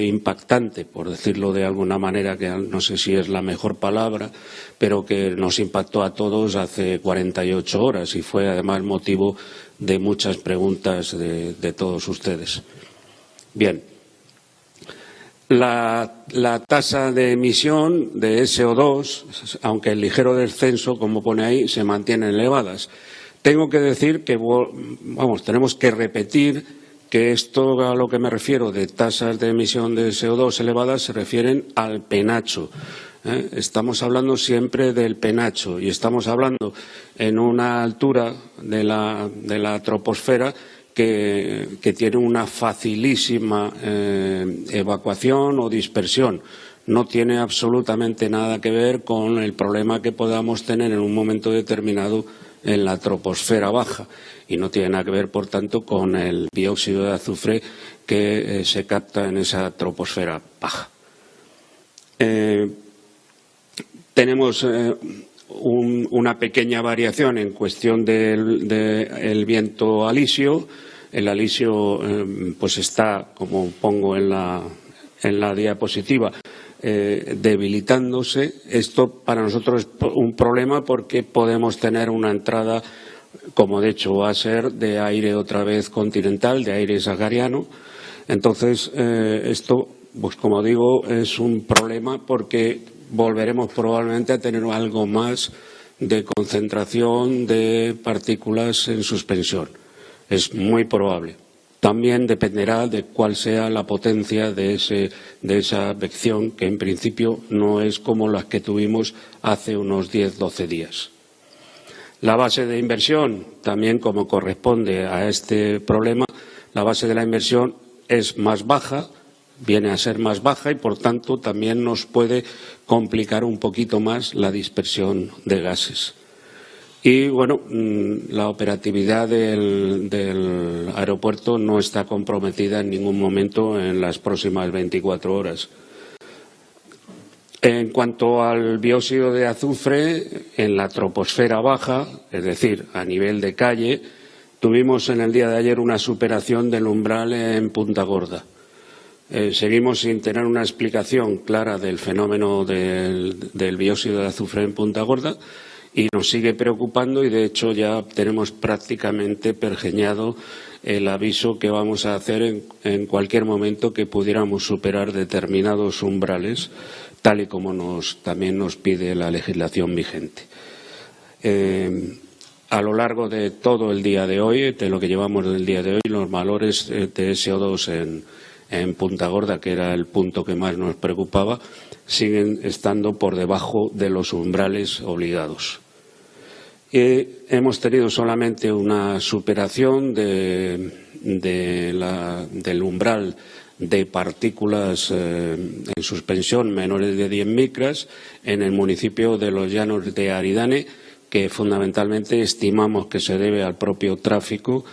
impactante, por decirlo de alguna manera, que no sé si es la mejor palabra, pero que nos impactó a todos hace 48 horas y fue además motivo de muchas preguntas de todos ustedes. Bien, la tasa de emisión de SO2, aunque el ligero descenso, como pone ahí, se mantienen elevadas. Tengo que decir que, tenemos que repetir que esto a lo que me refiero de tasas de emisión de CO2 elevadas se refieren al penacho. Estamos hablando siempre del penacho y estamos hablando en una altura de la troposfera que tiene una facilísima evacuación o dispersión. No tiene absolutamente nada que ver con el problema que podamos tener en un momento determinado en la troposfera baja y no tiene nada que ver, por tanto, con el dióxido de azufre que se capta en esa troposfera baja. Tenemos una pequeña variación en cuestión del viento alisio. El alisio pues está, como pongo en la diapositiva, debilitándose. Esto para nosotros es un problema porque podemos tener una entrada, como de hecho va a ser, de aire otra vez continental, de aire sahariano. Entonces, esto, pues como digo, es un problema porque volveremos probablemente a tener algo más de concentración de partículas en suspensión. Es muy probable. También dependerá de cuál sea la potencia de esa vección, que en principio no es como las que tuvimos hace unos 10-12 días. La base de inversión, también como corresponde a este problema, la base de la inversión es más baja, viene a ser más baja y, por tanto, también nos puede complicar un poquito más la dispersión de gases. Y, bueno, la operatividad del aeropuerto no está comprometida en ningún momento en las próximas 24 horas. En cuanto al dióxido de azufre, en la troposfera baja, es decir, a nivel de calle, tuvimos en el día de ayer una superación del umbral en Punta Gorda. Seguimos sin tener una explicación clara del fenómeno del dióxido de azufre en Punta Gorda y nos sigue preocupando y, de hecho, ya tenemos prácticamente pergeñado el aviso que vamos a hacer en cualquier momento que pudiéramos superar determinados umbrales, tal y como también nos pide la legislación vigente. A lo largo de todo el día de hoy, de lo que llevamos del día de hoy, los valores de SO2 en Punta Gorda, que era el punto que más nos preocupaba, siguen estando por debajo de los umbrales obligados. Hemos tenido solamente una superación del umbral de partículas en suspensión menores de 10 micras en el municipio de Los Llanos de Aridane, que fundamentalmente estimamos que se debe al propio tráfico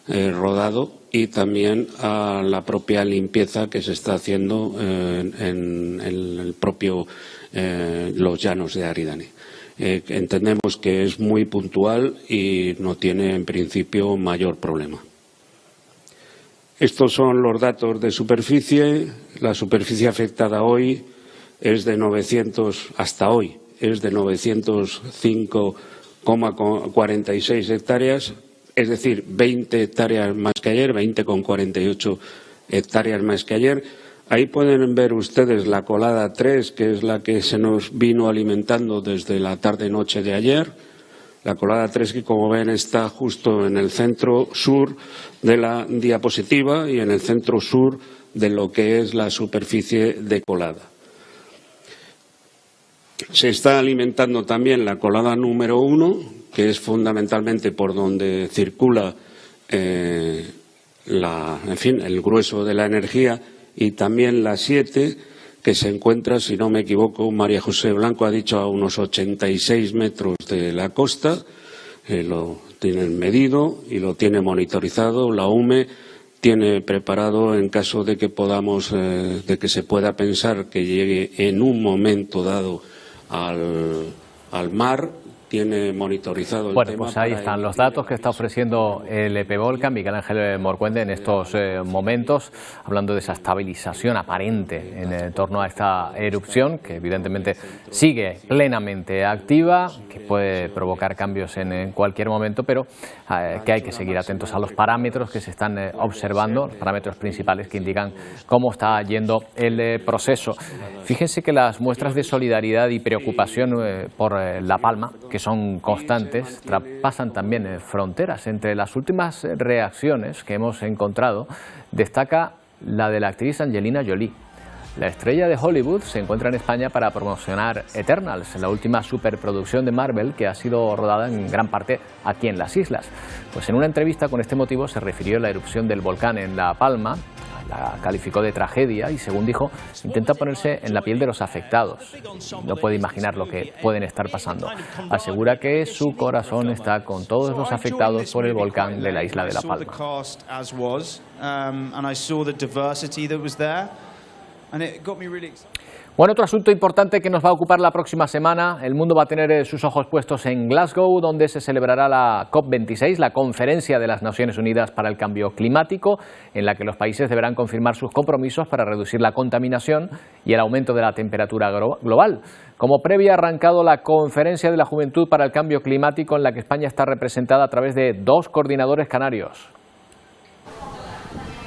rodado y también a la propia limpieza que se está haciendo en el propio Los Llanos de Aridane. Entendemos que es muy puntual y no tiene en principio mayor problema. Estos son los datos de superficie. La superficie afectada hoy es de 905,46 hectáreas, es decir, 20 hectáreas más que ayer, 20,48 hectáreas más que ayer. Ahí pueden ver ustedes la colada 3, que es la que se nos vino alimentando desde la tarde-noche de ayer. La colada 3, que como ven está justo en el centro sur de la diapositiva y en el centro sur de lo que es la superficie de colada. Se está alimentando también la colada número 1, que es fundamentalmente por donde circula el grueso de la energía, y también la 7, que se encuentra, si no me equivoco, María José Blanco ha dicho, a unos 86 metros de la costa. Lo tienen medido y lo tiene monitorizado. La UME tiene preparado, en caso de que de que se pueda pensar que llegue en un momento dado al mar, tiene monitorizado el tema. Pues ahí están los datos que está ofreciendo el EPEVOLCAN, Miguel Ángel Morcuende, en estos momentos, hablando de esa estabilización aparente en torno a esta erupción, que evidentemente sigue plenamente activa, que puede provocar cambios en cualquier momento, pero que hay que seguir atentos a los parámetros que se están observando, los parámetros principales que indican cómo está yendo el proceso. Fíjense que las muestras de solidaridad y preocupación por La Palma, que son constantes, traspasan también fronteras. Entre las últimas reacciones que hemos encontrado, destaca la de la actriz Angelina Jolie. La estrella de Hollywood se encuentra en España para promocionar Eternals, la última superproducción de Marvel que ha sido rodada en gran parte aquí en las islas. Pues en una entrevista con este motivo se refirió a la erupción del volcán en La Palma, la calificó de tragedia y, según dijo, intenta ponerse en la piel de los afectados. No puede imaginar lo que pueden estar pasando. Asegura que su corazón está con todos los afectados por el volcán de la isla de La Palma. Bueno, otro asunto importante que nos va a ocupar la próxima semana. El mundo va a tener sus ojos puestos en Glasgow, donde se celebrará la COP26, la Conferencia de las Naciones Unidas para el Cambio Climático, en la que los países deberán confirmar sus compromisos para reducir la contaminación y el aumento de la temperatura global. Como previa ha arrancado la Conferencia de la Juventud para el Cambio Climático, en la que España está representada a través de 2 coordinadores canarios.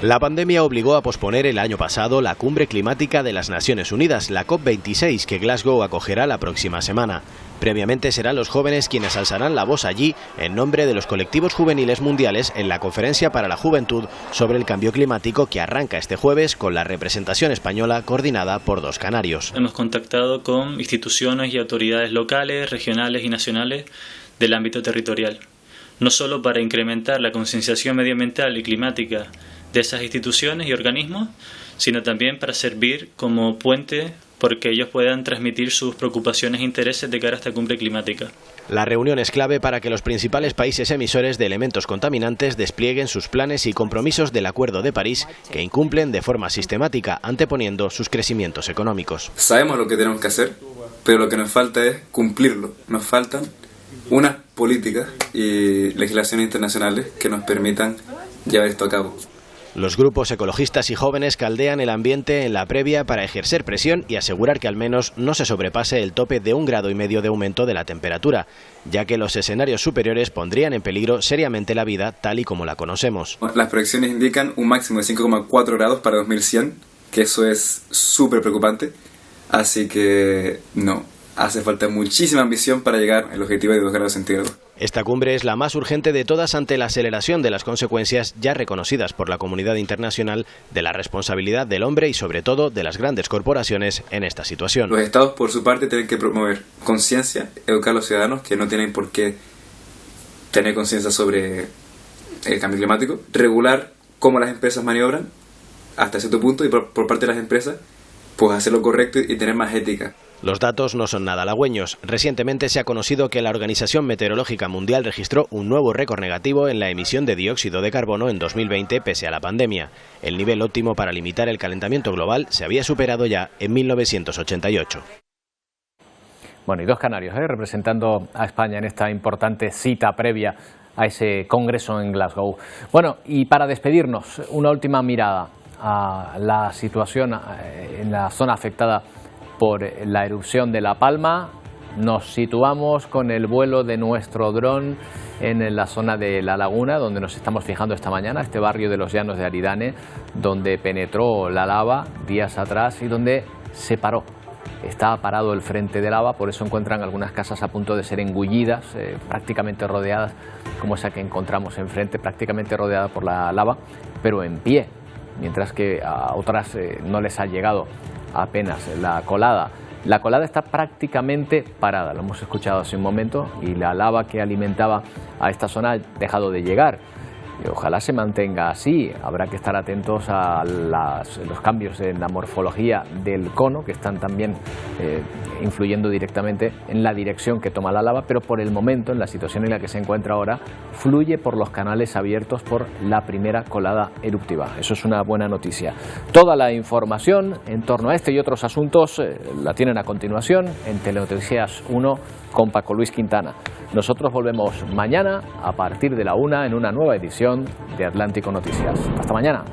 La pandemia obligó a posponer el año pasado la Cumbre Climática de las Naciones Unidas, la COP26, que Glasgow acogerá la próxima semana. Previamente serán los jóvenes quienes alzarán la voz allí en nombre de los colectivos juveniles mundiales en la Conferencia para la Juventud sobre el Cambio Climático, que arranca este jueves con la representación española coordinada por 2 canarios. Hemos contactado con instituciones y autoridades locales, regionales y nacionales del ámbito territorial, no solo para incrementar la concienciación medioambiental y climática de esas instituciones y organismos, sino también para servir como puente porque ellos puedan transmitir sus preocupaciones e intereses de cara a esta cumbre climática. La reunión es clave para que los principales países emisores de elementos contaminantes desplieguen sus planes y compromisos del Acuerdo de París, que incumplen de forma sistemática, anteponiendo sus crecimientos económicos. Sabemos lo que tenemos que hacer, pero lo que nos falta es cumplirlo. Nos faltan unas políticas y legislaciones internacionales que nos permitan llevar esto a cabo. Los grupos ecologistas y jóvenes caldean el ambiente en la previa para ejercer presión y asegurar que al menos no se sobrepase el tope de 1,5 grados de aumento de la temperatura, ya que los escenarios superiores pondrían en peligro seriamente la vida tal y como la conocemos. Las proyecciones indican un máximo de 5,4 grados para 2100, que eso es súper preocupante. Así que no, hace falta muchísima ambición para llegar al objetivo de 2 grados centígrados. Esta cumbre es la más urgente de todas ante la aceleración de las consecuencias ya reconocidas por la comunidad internacional de la responsabilidad del hombre y sobre todo de las grandes corporaciones en esta situación. Los estados por su parte tienen que promover conciencia, educar a los ciudadanos que no tienen por qué tener conciencia sobre el cambio climático, regular cómo las empresas maniobran hasta cierto punto y por parte de las empresas pues hacer lo correcto y tener más ética. Los datos no son nada halagüeños. Recientemente se ha conocido que la Organización Meteorológica Mundial registró un nuevo récord negativo en la emisión de dióxido de carbono en 2020 pese a la pandemia. El nivel óptimo para limitar el calentamiento global se había superado ya en 1988. Bueno, y 2 canarios representando a España en esta importante cita previa a ese congreso en Glasgow. Bueno, y para despedirnos, una última mirada a la situación en la zona afectada por la erupción de La Palma. Nos situamos con el vuelo de nuestro dron en la zona de La Laguna, donde nos estamos fijando esta mañana, este barrio de los Llanos de Aridane, donde penetró la lava días atrás y donde se paró. Está parado el frente de lava, por eso encuentran algunas casas a punto de ser engullidas, prácticamente rodeadas, como esa que encontramos enfrente, prácticamente rodeada por la lava, pero en pie, mientras que a otras no les ha llegado apenas la colada. La colada está prácticamente parada, lo hemos escuchado hace un momento, y la lava que alimentaba a esta zona ha dejado de llegar. Y ojalá se mantenga así. Habrá que estar atentos a los cambios en la morfología del cono, que están también influyendo directamente en la dirección que toma la lava, pero por el momento, en la situación en la que se encuentra ahora, fluye por los canales abiertos por la primera colada eruptiva. Eso es una buena noticia. Toda la información en torno a este y otros asuntos la tienen a continuación en Telenoticias 1 con Paco Luis Quintana. Nosotros volvemos mañana a partir de la 1 en una nueva edición de Atlántico Noticias. Hasta mañana.